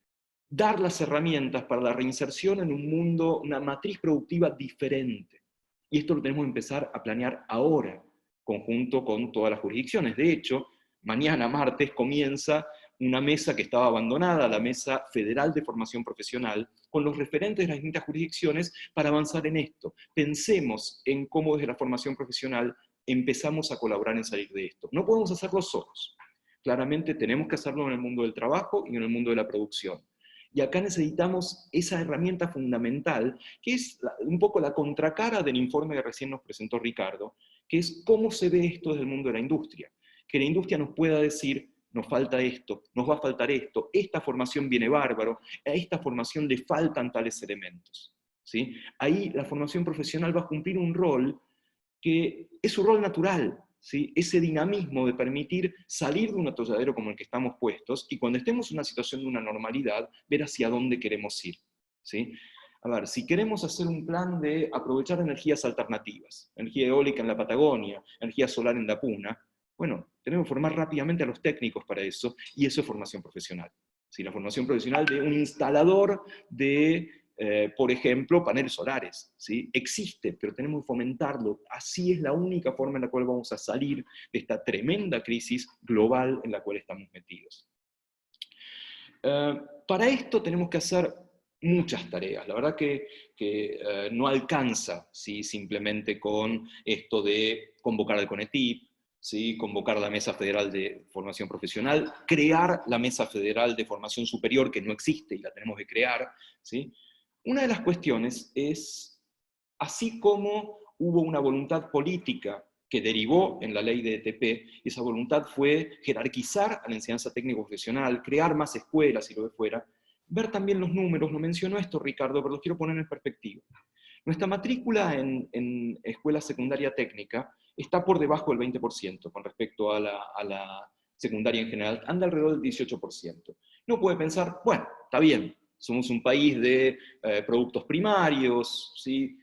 dar las herramientas para la reinserción en un mundo, una matriz productiva diferente. Y esto lo tenemos que empezar a planear ahora, conjunto con todas las jurisdicciones. De hecho, mañana martes comienza una mesa que estaba abandonada, la Mesa Federal de Formación Profesional, con los referentes de las distintas jurisdicciones para avanzar en esto. Pensemos en cómo desde la formación profesional empezamos a colaborar en salir de esto. No podemos hacerlo solos. Claramente tenemos que hacerlo en el mundo del trabajo y en el mundo de la producción. Y acá necesitamos esa herramienta fundamental, que es un poco la contracara del informe que recién nos presentó Ricardo, que es cómo se ve esto desde el mundo de la industria. Que la industria nos pueda decir, nos falta esto, nos va a faltar esto, esta formación viene bárbaro, a esta formación le faltan tales elementos. ¿Sí? Ahí la formación profesional va a cumplir un rol que es su rol natural, ¿sí? Ese dinamismo de permitir salir de un atolladero como el que estamos puestos y cuando estemos en una situación de una normalidad, ver hacia dónde queremos ir. ¿Sí? A ver, si queremos hacer un plan de aprovechar energías alternativas, energía eólica en la Patagonia, energía solar en la Puna, bueno, tenemos que formar rápidamente a los técnicos para eso, y eso es formación profesional. ¿Sí? La formación profesional de un instalador de, por ejemplo, paneles solares. ¿Sí? Existe, pero tenemos que fomentarlo. Así es la única forma en la cual vamos a salir de esta tremenda crisis global en la cual estamos metidos. Para esto tenemos que hacer muchas tareas. La verdad que no alcanza, ¿sí? Simplemente con esto de convocar al CONETIP, ¿sí? Convocar la Mesa Federal de Formación Profesional, crear la Mesa Federal de Formación Superior, que no existe y la tenemos que crear. ¿Sí? Una de las cuestiones es, así como hubo una voluntad política que derivó en la ley de ETP, esa voluntad fue jerarquizar a la enseñanza técnico profesional, crear más escuelas y lo que fuera, ver también los números, no mencionó esto Ricardo, pero los quiero poner en perspectiva. Nuestra matrícula en escuela secundaria técnica está por debajo del 20% con respecto a la secundaria en general, anda alrededor del 18%. Uno puede pensar, bueno, está bien, somos un país de productos primarios, ¿sí?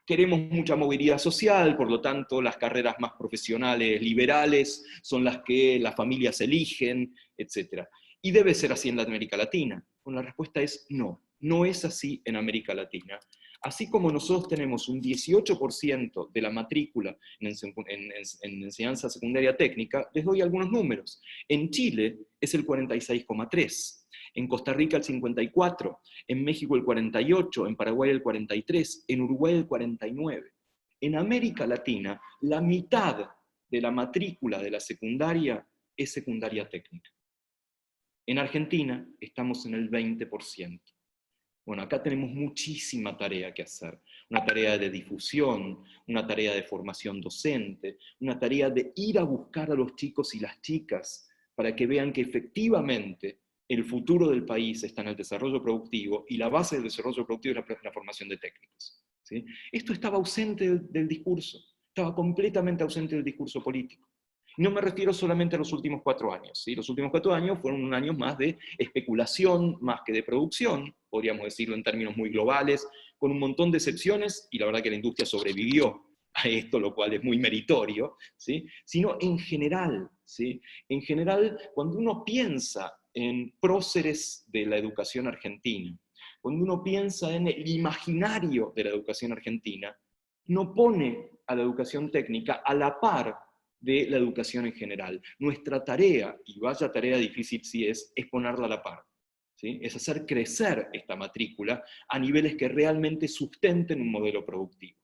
Queremos mucha movilidad social, por lo tanto las carreras más profesionales liberales son las que las familias eligen, etc. Y debe ser así en la América Latina. Bueno, la respuesta es no, no es así en América Latina. Así como nosotros tenemos un 18% de la matrícula en enseñanza secundaria técnica, les doy algunos números. En Chile es el 46,3%. En Costa Rica el 54%, en México el 48%, en Paraguay el 43%, en Uruguay el 49%. En América Latina, la mitad de la matrícula de la secundaria es secundaria técnica. En Argentina estamos en el 20%. Bueno, acá tenemos muchísima tarea que hacer. Una tarea de difusión, una tarea de formación docente, una tarea de ir a buscar a los chicos y las chicas para que vean que efectivamente el futuro del país está en el desarrollo productivo y la base del desarrollo productivo es la formación de técnicos. ¿Sí? Esto estaba ausente del discurso, estaba completamente ausente del discurso político. No me refiero solamente a los últimos 4 años. ¿Sí? Los últimos 4 años fueron años más de especulación, más que de producción, podríamos decirlo en términos muy globales, con un montón de excepciones, y la verdad que la industria sobrevivió a esto, lo cual es muy meritorio, ¿sí? Sino en general, ¿sí? En general, cuando uno piensa en próceres de la educación argentina, cuando uno piensa en el imaginario de la educación argentina, no pone a la educación técnica a la par de la educación en general. Nuestra tarea, y vaya tarea difícil si es ponerla a la par. ¿Sí? Es hacer crecer esta matrícula a niveles que realmente sustenten un modelo productivo.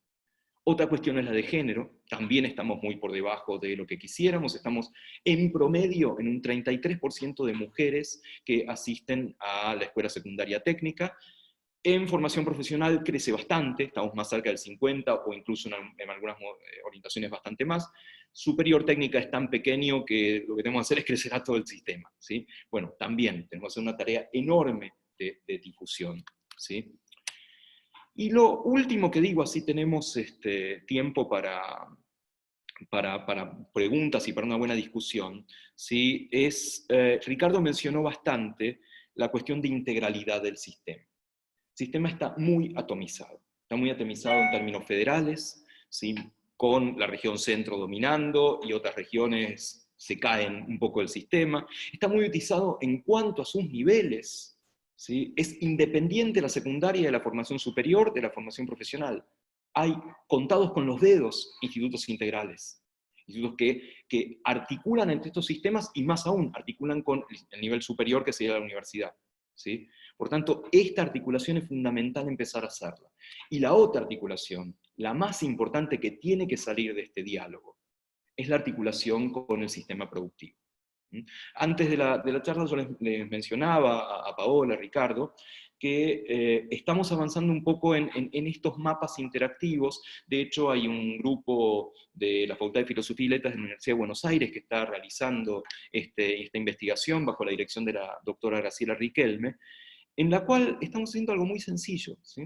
Otra cuestión es la de género, también estamos muy por debajo de lo que quisiéramos, estamos en promedio en un 33% de mujeres que asisten a la escuela secundaria técnica. En formación profesional crece bastante, estamos más cerca del 50% o incluso en algunas orientaciones bastante más. Superior técnica es tan pequeño que lo que tenemos que hacer es crecer a todo el sistema. ¿Sí? Bueno, también tenemos que hacer una tarea enorme de difusión. ¿Sí? Y lo último que digo, así tenemos tiempo para preguntas y para una buena discusión, ¿sí? Ricardo mencionó bastante la cuestión de integralidad del sistema. El sistema está muy atomizado en términos federales, ¿sí? Con la región centro dominando y otras regiones se caen un poco del sistema. Está muy utilizado en cuanto a sus niveles, ¿sí? Es independiente la secundaria de la formación superior de la formación profesional. Hay contados con los dedos institutos integrales, institutos que articulan entre estos sistemas y más aún articulan con el nivel superior que sería la universidad. ¿Sí? Por tanto, esta articulación es fundamental empezar a hacerla. Y la otra articulación, la más importante que tiene que salir de este diálogo, es la articulación con el sistema productivo. Antes de la charla yo les mencionaba a Paola, a Ricardo, que estamos avanzando un poco en estos mapas interactivos. De hecho, hay un grupo de la Facultad de Filosofía y Letras de la Universidad de Buenos Aires que está realizando esta investigación bajo la dirección de la doctora Graciela Riquelme, en la cual estamos haciendo algo muy sencillo, ¿sí?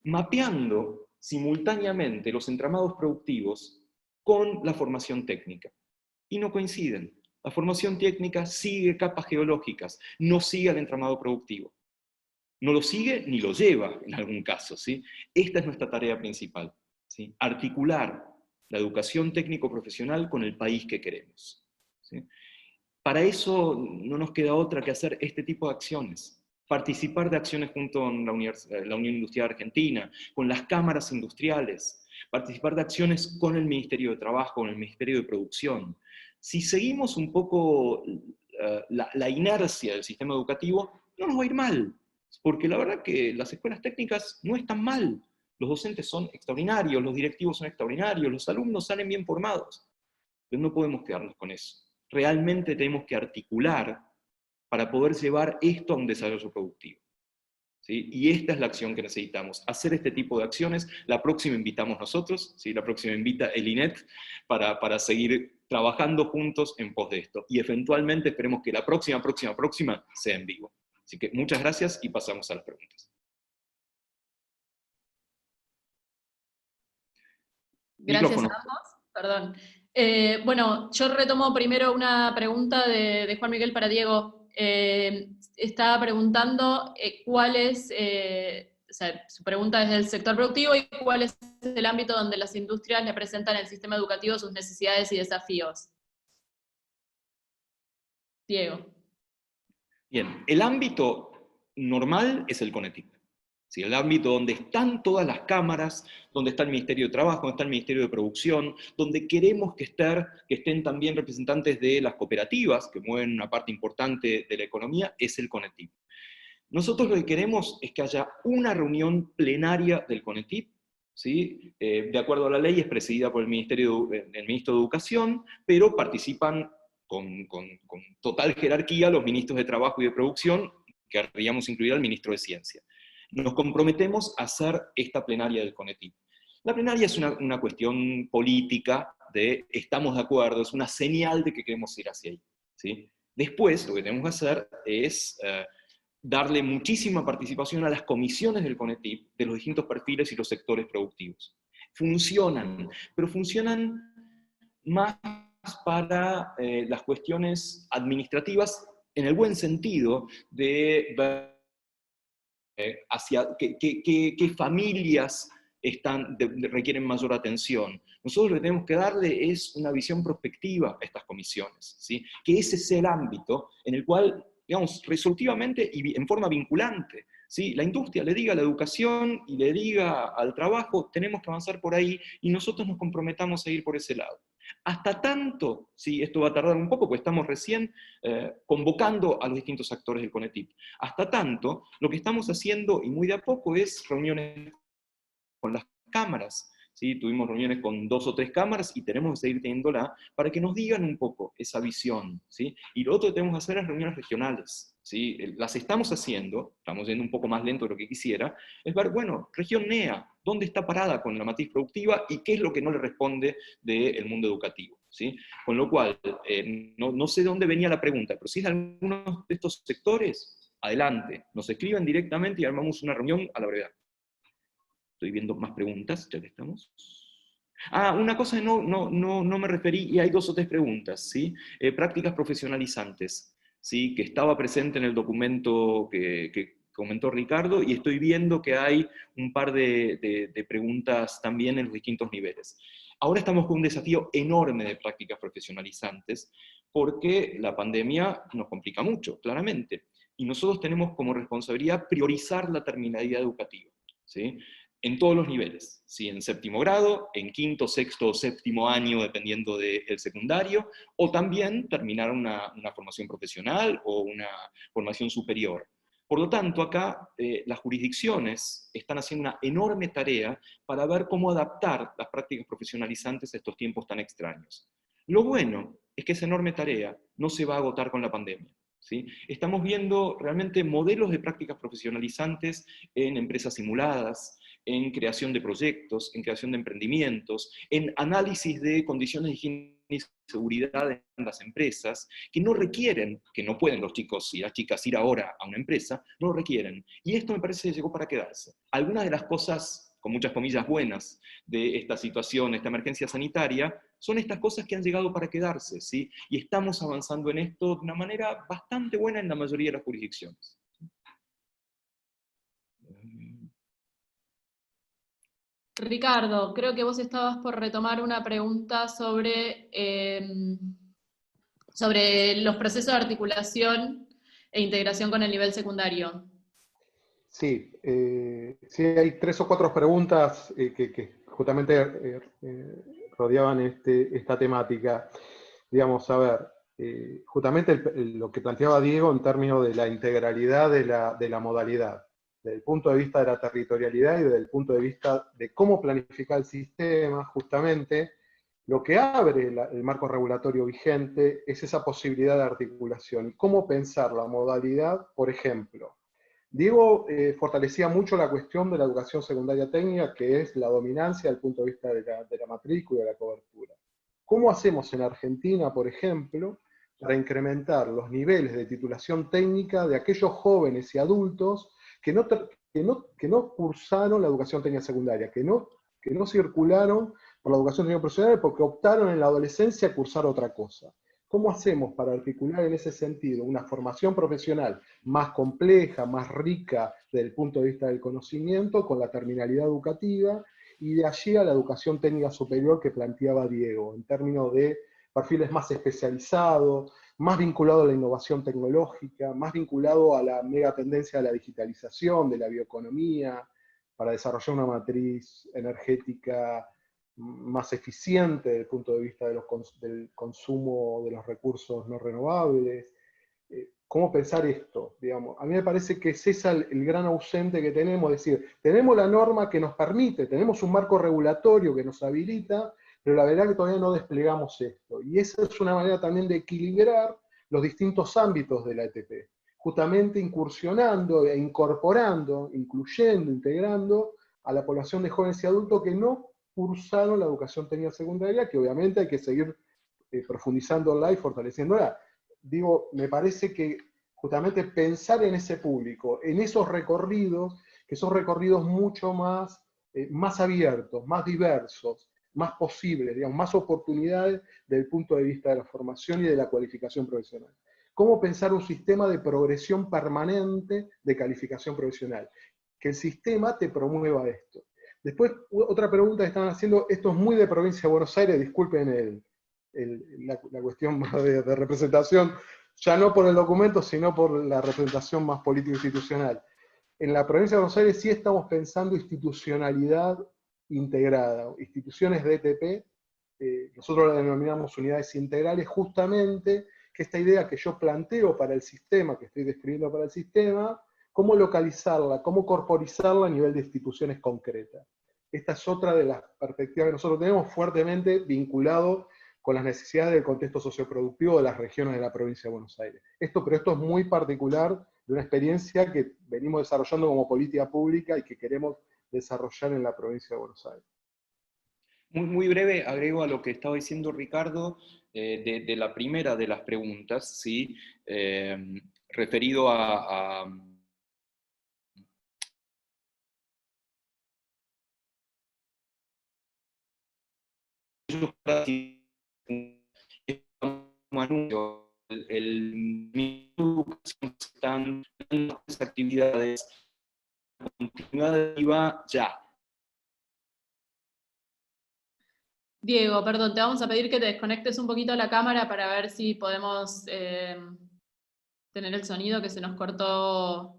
Mapeando simultáneamente los entramados productivos con la formación técnica. Y no coinciden. La formación técnica sigue capas geológicas, no sigue el entramado productivo. no lo sigue ni lo lleva en algún caso, ¿sí? Esta es nuestra tarea principal, ¿sí? Articular la educación técnico-profesional con el país que queremos, ¿sí? Para eso no nos queda otra que hacer este tipo de acciones. Participar de acciones junto con la Unión Industrial Argentina, con las cámaras industriales, participar de acciones con el Ministerio de Trabajo, con el Ministerio de Producción. Si seguimos un poco la inercia del sistema educativo, no nos va a ir mal, porque la verdad que las escuelas técnicas no están mal. Los docentes son extraordinarios, los directivos son extraordinarios, los alumnos salen bien formados. Pero no podemos quedarnos con eso. Realmente tenemos que articular para poder llevar esto a un desarrollo productivo, ¿sí? Y esta es la acción que necesitamos, hacer este tipo de acciones. La próxima invitamos nosotros, ¿sí? La próxima invita el INET para seguir trabajando juntos en pos de esto. Y eventualmente esperemos que la próxima sea en vivo. Así que muchas gracias y pasamos a las preguntas. Gracias Micrófono. a ambos. Perdón. Bueno, yo retomo primero una pregunta de Juan Miguel para Diego. Estaba preguntando cuál es, o sea, su pregunta es del sector productivo y cuál es el ámbito donde las industrias le presentan al sistema educativo sus necesidades y desafíos. Diego. Bien, el ámbito normal es el CONETIP. ¿Sí? El ámbito donde están todas las cámaras, donde está el Ministerio de Trabajo, donde está el Ministerio de Producción, donde queremos que estén también representantes de las cooperativas, que mueven una parte importante de la economía, es el CONETIP. Nosotros lo que queremos es que haya una reunión plenaria del CONETIP, ¿sí? De acuerdo a la ley es presidida por el Ministro de Educación, pero participan con total jerarquía los ministros de Trabajo y de Producción, que querríamos incluir al ministro de Ciencia. Nos comprometemos a hacer esta plenaria del CONETIP. La plenaria es una cuestión política de estamos de acuerdo, es una señal de que queremos ir hacia ahí, ¿sí? Después, lo que tenemos que hacer es darle muchísima participación a las comisiones del CONETIP, de los distintos perfiles y los sectores productivos. Funcionan, pero funcionan más para las cuestiones administrativas, en el buen sentido de ver hacia qué familias requieren mayor atención. Nosotros lo que tenemos que darle es una visión prospectiva a estas comisiones, ¿sí? Que ese es el ámbito en el cual, digamos, resolutivamente y en forma vinculante, ¿sí? La industria le diga a la educación y le diga al trabajo, tenemos que avanzar por ahí, y nosotros nos comprometamos a ir por ese lado. Hasta tanto, sí, esto va a tardar un poco, porque estamos recién convocando a los distintos actores del CONETIP. Hasta tanto, lo que estamos haciendo, y muy de a poco, es reuniones con las cámaras. ¿Sí? Tuvimos reuniones con 2 o 3 cámaras y tenemos que seguir teniéndola para que nos digan un poco esa visión, ¿sí? Y lo otro que tenemos que hacer es reuniones regionales, ¿sí? Las estamos haciendo, estamos yendo un poco más lento de lo que quisiera, es ver, bueno, región NEA, ¿dónde está parada con la matriz productiva y qué es lo que no le responde del mundo educativo? ¿Sí? Con lo cual, no sé de dónde venía la pregunta, pero si es de alguno de estos sectores, adelante, nos escriben directamente y armamos una reunión a la brevedad. Estoy viendo más preguntas, ya que estamos. Una cosa no me referí, y hay 2 o 3 preguntas, ¿sí? Prácticas profesionalizantes, ¿sí? Que estaba presente en el documento que comentó Ricardo, y estoy viendo que hay un par de preguntas también en los distintos niveles. Ahora estamos con un desafío enorme de prácticas profesionalizantes, porque la pandemia nos complica mucho, claramente, y nosotros tenemos como responsabilidad priorizar la terminalidad educativa, ¿sí? En todos los niveles, ¿sí? En 7º grado, en 5º, 6º o 7º año, dependiendo del secundario, o también terminar una formación profesional o una formación superior. Por lo tanto, acá las jurisdicciones están haciendo una enorme tarea para ver cómo adaptar las prácticas profesionalizantes a estos tiempos tan extraños. Lo bueno es que esa enorme tarea no se va a agotar con la pandemia, ¿sí? Estamos viendo realmente modelos de prácticas profesionalizantes en empresas simuladas, en creación de proyectos, en creación de emprendimientos, en análisis de condiciones de higiene y seguridad en las empresas, que no requieren, que no pueden los chicos y las chicas ir ahora a una empresa, no lo requieren. Y esto me parece que llegó para quedarse. Algunas de las cosas, con muchas comillas buenas, de esta situación, esta emergencia sanitaria, son estas cosas que han llegado para quedarse, ¿sí? Y estamos avanzando en esto de una manera bastante buena en la mayoría de las jurisdicciones. Ricardo, creo que vos estabas por retomar una pregunta sobre los procesos de articulación e integración con el nivel secundario. Sí, sí hay 3 o 4 preguntas que justamente rodeaban esta temática. Digamos, a ver, justamente lo que planteaba Diego en términos de la integralidad de la modalidad, desde el punto de vista de la territorialidad y desde el punto de vista de cómo planificar el sistema, justamente, lo que abre el marco regulatorio vigente es esa posibilidad de articulación. Y cómo pensar la modalidad, por ejemplo. Diego fortalecía mucho la cuestión de la educación secundaria técnica, que es la dominancia desde el punto de vista de la matrícula y de la cobertura. ¿Cómo hacemos en Argentina, por ejemplo, para incrementar los niveles de titulación técnica de aquellos jóvenes y adultos que no cursaron la educación técnica secundaria, que no circularon por la educación técnica profesional porque optaron en la adolescencia a cursar otra cosa? ¿Cómo hacemos para articular en ese sentido una formación profesional más compleja, más rica desde el punto de vista del conocimiento, con la terminalidad educativa, y de allí a la educación técnica superior que planteaba Diego, en términos de perfiles más especializados, más vinculado a la innovación tecnológica, más vinculado a la mega tendencia de la digitalización, de la bioeconomía, para desarrollar una matriz energética más eficiente desde el punto de vista del consumo de los recursos no renovables. ¿Cómo pensar esto? Digamos, a mí me parece que es ese el gran ausente que tenemos, es decir, tenemos la norma que nos permite, tenemos un marco regulatorio que nos habilita, pero la verdad es que todavía no desplegamos esto. Y esa es una manera también de equilibrar los distintos ámbitos de la ETP, justamente incursionando e incorporando, incluyendo, integrando a la población de jóvenes y adultos que no cursaron la educación técnica secundaria, que obviamente hay que seguir profundizándola y fortaleciéndola. Digo, me parece que justamente pensar en ese público, en esos recorridos, que son recorridos mucho más, más abiertos, más diversos, más posibles, digamos, más oportunidades desde el punto de vista de la formación y de la cualificación profesional. ¿Cómo pensar un sistema de progresión permanente de calificación profesional? Que el sistema te promueva esto. Después, otra pregunta que estaban haciendo, esto es muy de provincia de Buenos Aires, disculpen la cuestión de representación, ya no por el documento, sino por la representación más político-institucional. En la provincia de Buenos Aires sí estamos pensando institucionalidad integrada, instituciones de ETP, nosotros la denominamos unidades integrales, justamente que esta idea que yo planteo para el sistema, que estoy describiendo para el sistema, cómo localizarla, cómo corporizarla a nivel de instituciones concretas. Esta es otra de las perspectivas que nosotros tenemos fuertemente vinculado con las necesidades del contexto socioproductivo de las regiones de la provincia de Buenos Aires. Pero esto es muy particular de una experiencia que venimos desarrollando como política pública y que queremos desarrollar en la provincia de Buenos Aires. Muy breve, agrego a lo que estaba diciendo Ricardo, de la primera de las preguntas, ¿sí? Referido a están las actividades continuadas ya. Diego, perdón, te vamos a pedir que te desconectes un poquito la cámara para ver si podemos tener el sonido que se nos cortó.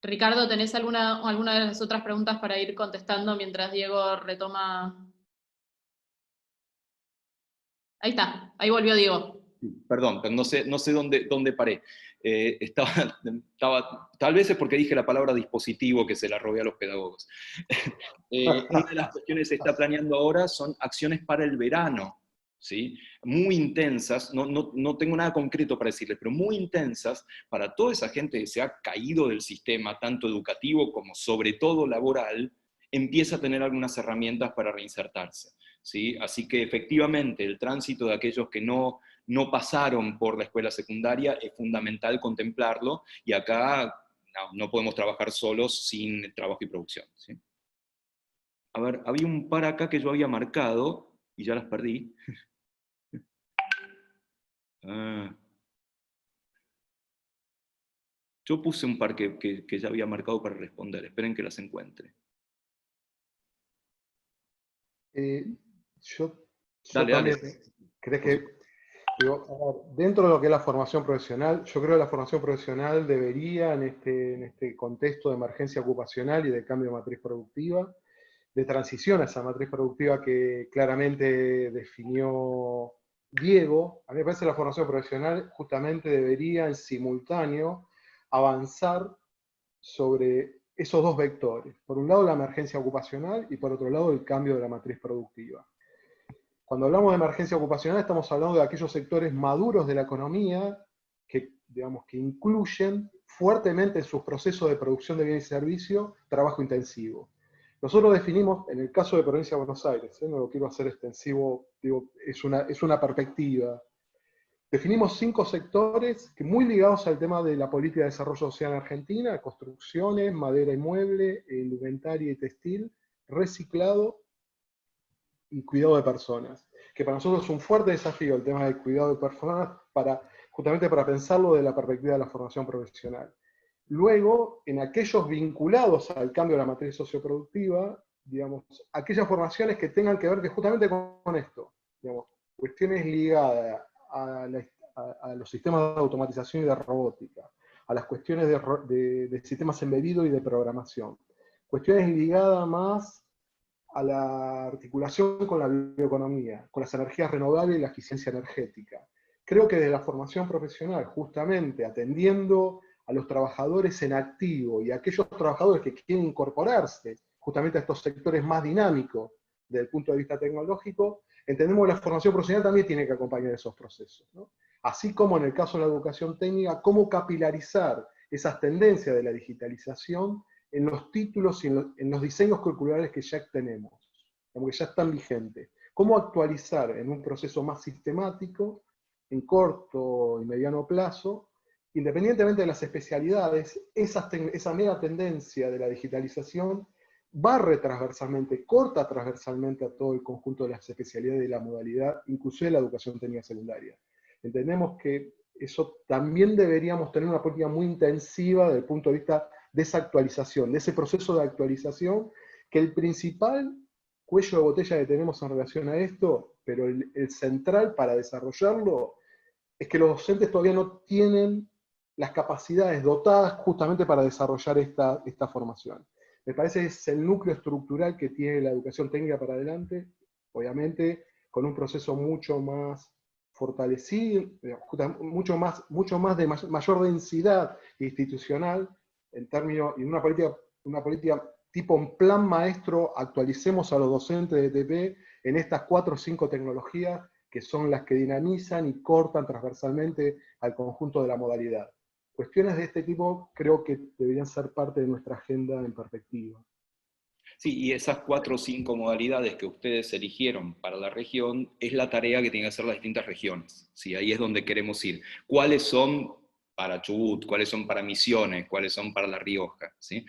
Ricardo, ¿tenés alguna de las otras preguntas para ir contestando mientras Diego retoma? Ahí está, ahí volvió Diego. Perdón, pero no sé dónde paré. Tal vez es porque dije la palabra dispositivo que se la robé a los pedagogos. Una de las cuestiones que se está planeando ahora son acciones para el verano, ¿sí? Muy intensas, no tengo nada concreto para decirles, pero muy intensas para toda esa gente que se ha caído del sistema, tanto educativo como sobre todo laboral, empieza a tener algunas herramientas para reinsertarse, ¿sí? Así que efectivamente el tránsito de aquellos que no pasaron por la escuela secundaria es fundamental contemplarlo, y acá no podemos trabajar solos sin trabajo y producción, ¿sí? A ver, había un par acá que yo había marcado y ya las perdí. Ah. Yo puse un par que ya había marcado para responder, esperen que las encuentre. Eh, yo, yo Dale, dale. también, ¿crees que, digo, a ver, dentro de lo que es la formación profesional, yo creo que la formación profesional debería, en este contexto de emergencia ocupacional y de cambio de matriz productiva, de transición a esa matriz productiva que claramente definió Diego, a mí me parece que la formación profesional justamente debería en simultáneo avanzar sobre esos dos vectores. Por un lado la emergencia ocupacional y por otro lado el cambio de la matriz productiva. Cuando hablamos de emergencia ocupacional estamos hablando de aquellos sectores maduros de la economía que, digamos, que incluyen fuertemente en sus procesos de producción de bienes y servicios trabajo intensivo. Nosotros definimos, en el caso de Provincia de Buenos Aires, no lo quiero hacer extensivo, digo, es una perspectiva. Definimos 5 sectores que muy ligados al tema de la política de desarrollo social en Argentina: construcciones, madera y mueble, indumentaria y textil, reciclado y cuidado de personas. Que para nosotros es un fuerte desafío el tema del cuidado de personas, justamente para pensarlo de la perspectiva de la formación profesional. Luego, en aquellos vinculados al cambio de la matriz socioproductiva, digamos, aquellas formaciones que tengan que ver que justamente con esto, digamos, cuestiones ligadas a los sistemas de automatización y de robótica, a las cuestiones de sistemas embebidos y de programación, cuestiones ligadas más a la articulación con la bioeconomía, con las energías renovables y la eficiencia energética. Creo que desde la formación profesional, justamente atendiendo a los trabajadores en activo y a aquellos trabajadores que quieren incorporarse justamente a estos sectores más dinámicos desde el punto de vista tecnológico, entendemos que la formación profesional también tiene que acompañar esos procesos, ¿no? Así como en el caso de la educación técnica, cómo capilarizar esas tendencias de la digitalización en los títulos y en los diseños curriculares que ya tenemos, como que ya están vigentes. Cómo actualizar en un proceso más sistemático, en corto y mediano plazo, independientemente de las especialidades, esa mega tendencia de la digitalización barre transversalmente, corta transversalmente a todo el conjunto de las especialidades y la modalidad, inclusive la educación técnica secundaria. Entendemos que eso también deberíamos tener una política muy intensiva desde el punto de vista de esa actualización, de ese proceso de actualización, que el principal cuello de botella que tenemos en relación a esto, pero el central para desarrollarlo, es que los docentes todavía no tienen las capacidades dotadas justamente para desarrollar esta formación. Me parece que es el núcleo estructural que tiene la educación técnica para adelante, obviamente con un proceso mucho más fortalecido, mucho más de mayor densidad institucional, en términos, y una política tipo un plan maestro, actualicemos a los docentes de TP en estas 4 o 5 tecnologías que son las que dinamizan y cortan transversalmente al conjunto de la modalidad. Cuestiones de este tipo creo que deberían ser parte de nuestra agenda en perspectiva. Sí, y esas 4 o 5 modalidades que ustedes eligieron para la región es la tarea que tienen que hacer las distintas regiones. ¿Sí? Ahí es donde queremos ir. ¿Cuáles son para Chubut? ¿Cuáles son para Misiones? ¿Cuáles son para La Rioja? ¿Sí?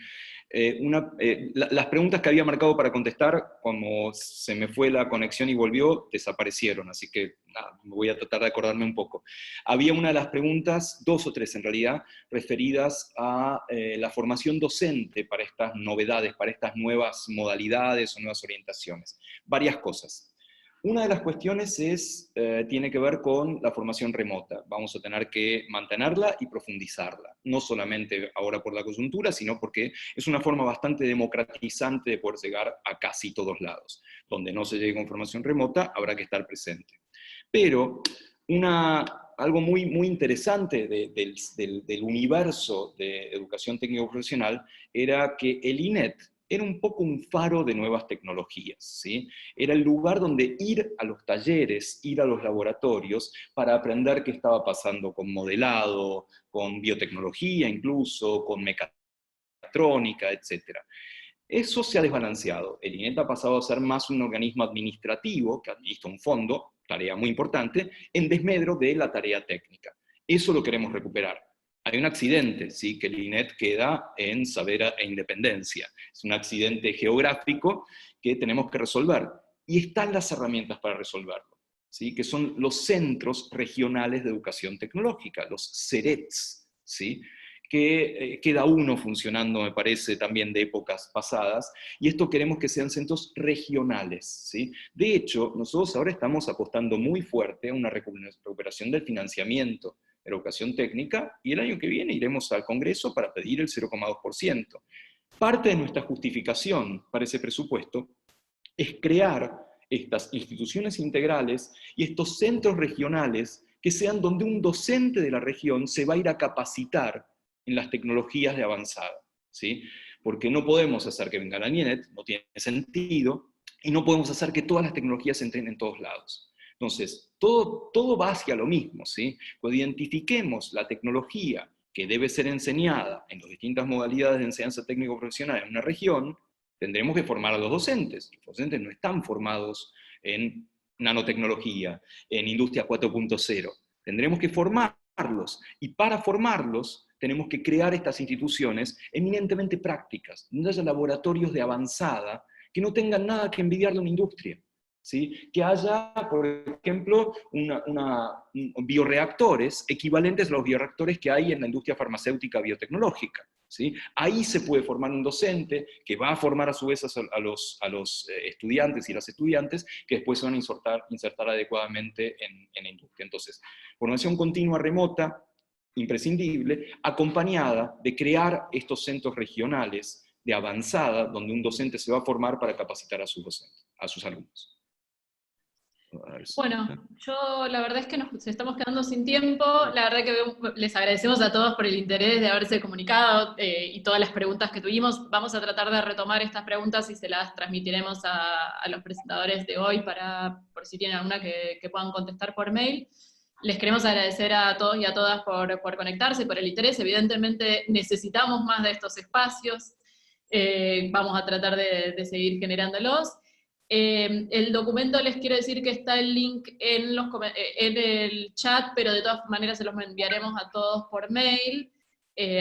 Las preguntas que había marcado para contestar, como se me fue la conexión y volvió, desaparecieron, así que nada, voy a tratar de acordarme un poco. Había una de las preguntas, 2 o 3 en realidad, referidas a la formación docente para estas novedades, para estas nuevas modalidades o nuevas orientaciones. Varias cosas. Una de las cuestiones tiene que ver con la formación remota. Vamos a tener que mantenerla y profundizarla, no solamente ahora por la coyuntura, sino porque es una forma bastante democratizante de poder llegar a casi todos lados. Donde no se llegue con formación remota, habrá que estar presente. Pero algo muy, muy interesante del universo de educación técnico profesional era que el INET era un poco un faro de nuevas tecnologías, ¿sí? Era el lugar donde ir a los talleres, ir a los laboratorios, para aprender qué estaba pasando con modelado, con biotecnología incluso, con mecatrónica, etc. Eso se ha desbalanceado. El INET ha pasado a ser más un organismo administrativo, que administra un fondo, tarea muy importante, en desmedro de la tarea técnica. Eso lo queremos recuperar. Hay un accidente, ¿sí? Que el INET queda en saber e independencia. Es un accidente geográfico que tenemos que resolver. Y están las herramientas para resolverlo, ¿sí? Que son los centros regionales de educación tecnológica, los CERETs, ¿sí? que queda uno funcionando, me parece, también de épocas pasadas, y esto queremos que sean centros regionales, ¿sí? De hecho, nosotros ahora estamos apostando muy fuerte a una recuperación del financiamiento de la educación técnica, y el año que viene iremos al Congreso para pedir el 0,2%. Parte de nuestra justificación para ese presupuesto es crear estas instituciones integrales y estos centros regionales que sean donde un docente de la región se va a ir a capacitar en las tecnologías de avanzada, ¿sí? Porque no podemos hacer que venga la NIENET, no tiene sentido, y no podemos hacer que todas las tecnologías entren en todos lados. Entonces, todo va hacia lo mismo, ¿sí? Cuando identifiquemos la tecnología que debe ser enseñada en las distintas modalidades de enseñanza técnico-profesional en una región, tendremos que formar a los docentes. Los docentes no están formados en nanotecnología, en industria 4.0. Tendremos que formarlos, y para formarlos tenemos que crear estas instituciones eminentemente prácticas, donde haya laboratorios de avanzada que no tengan nada que envidiarle a una industria. ¿Sí? Que haya, por ejemplo, bioreactores equivalentes a los bioreactores que hay en la industria farmacéutica biotecnológica. ¿Sí? Ahí se puede formar un docente que va a formar a su vez a los estudiantes y las estudiantes que después se van a insertar adecuadamente en la industria. Entonces, formación continua remota, imprescindible, acompañada de crear estos centros regionales de avanzada, donde un docente se va a formar para capacitar a sus docentes, a sus alumnos. Bueno, yo la verdad es que nos estamos quedando sin tiempo. La verdad que les agradecemos a todos por el interés de haberse comunicado y todas las preguntas que tuvimos. Vamos a tratar de retomar estas preguntas y se las transmitiremos a los presentadores de hoy por si tienen alguna que puedan contestar por mail. Les queremos agradecer a todos y a todas por conectarse, por el interés. Evidentemente necesitamos más de estos espacios. Vamos a tratar de seguir generándolos. El documento, les quiero decir que está el link en el chat, pero de todas maneras se los enviaremos a todos por mail,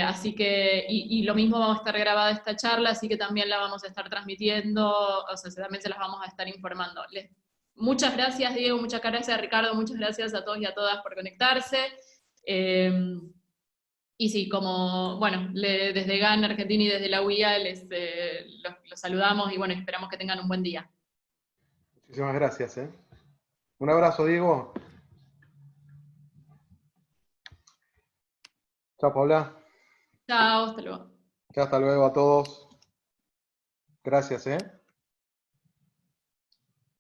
así que, y lo mismo vamos a estar grabada esta charla, así que también la vamos a estar transmitiendo, o sea, también se las vamos a estar informando. Muchas gracias, Diego, muchas gracias, Ricardo, muchas gracias a todos y a todas por conectarse. Y sí, como, bueno, desde GAN Argentina y desde la UIA los saludamos y bueno, esperamos que tengan un buen día. Muchísimas gracias. Un abrazo, Diego. Chao, Paula. Chao, hasta luego. Hasta luego a todos. Gracias.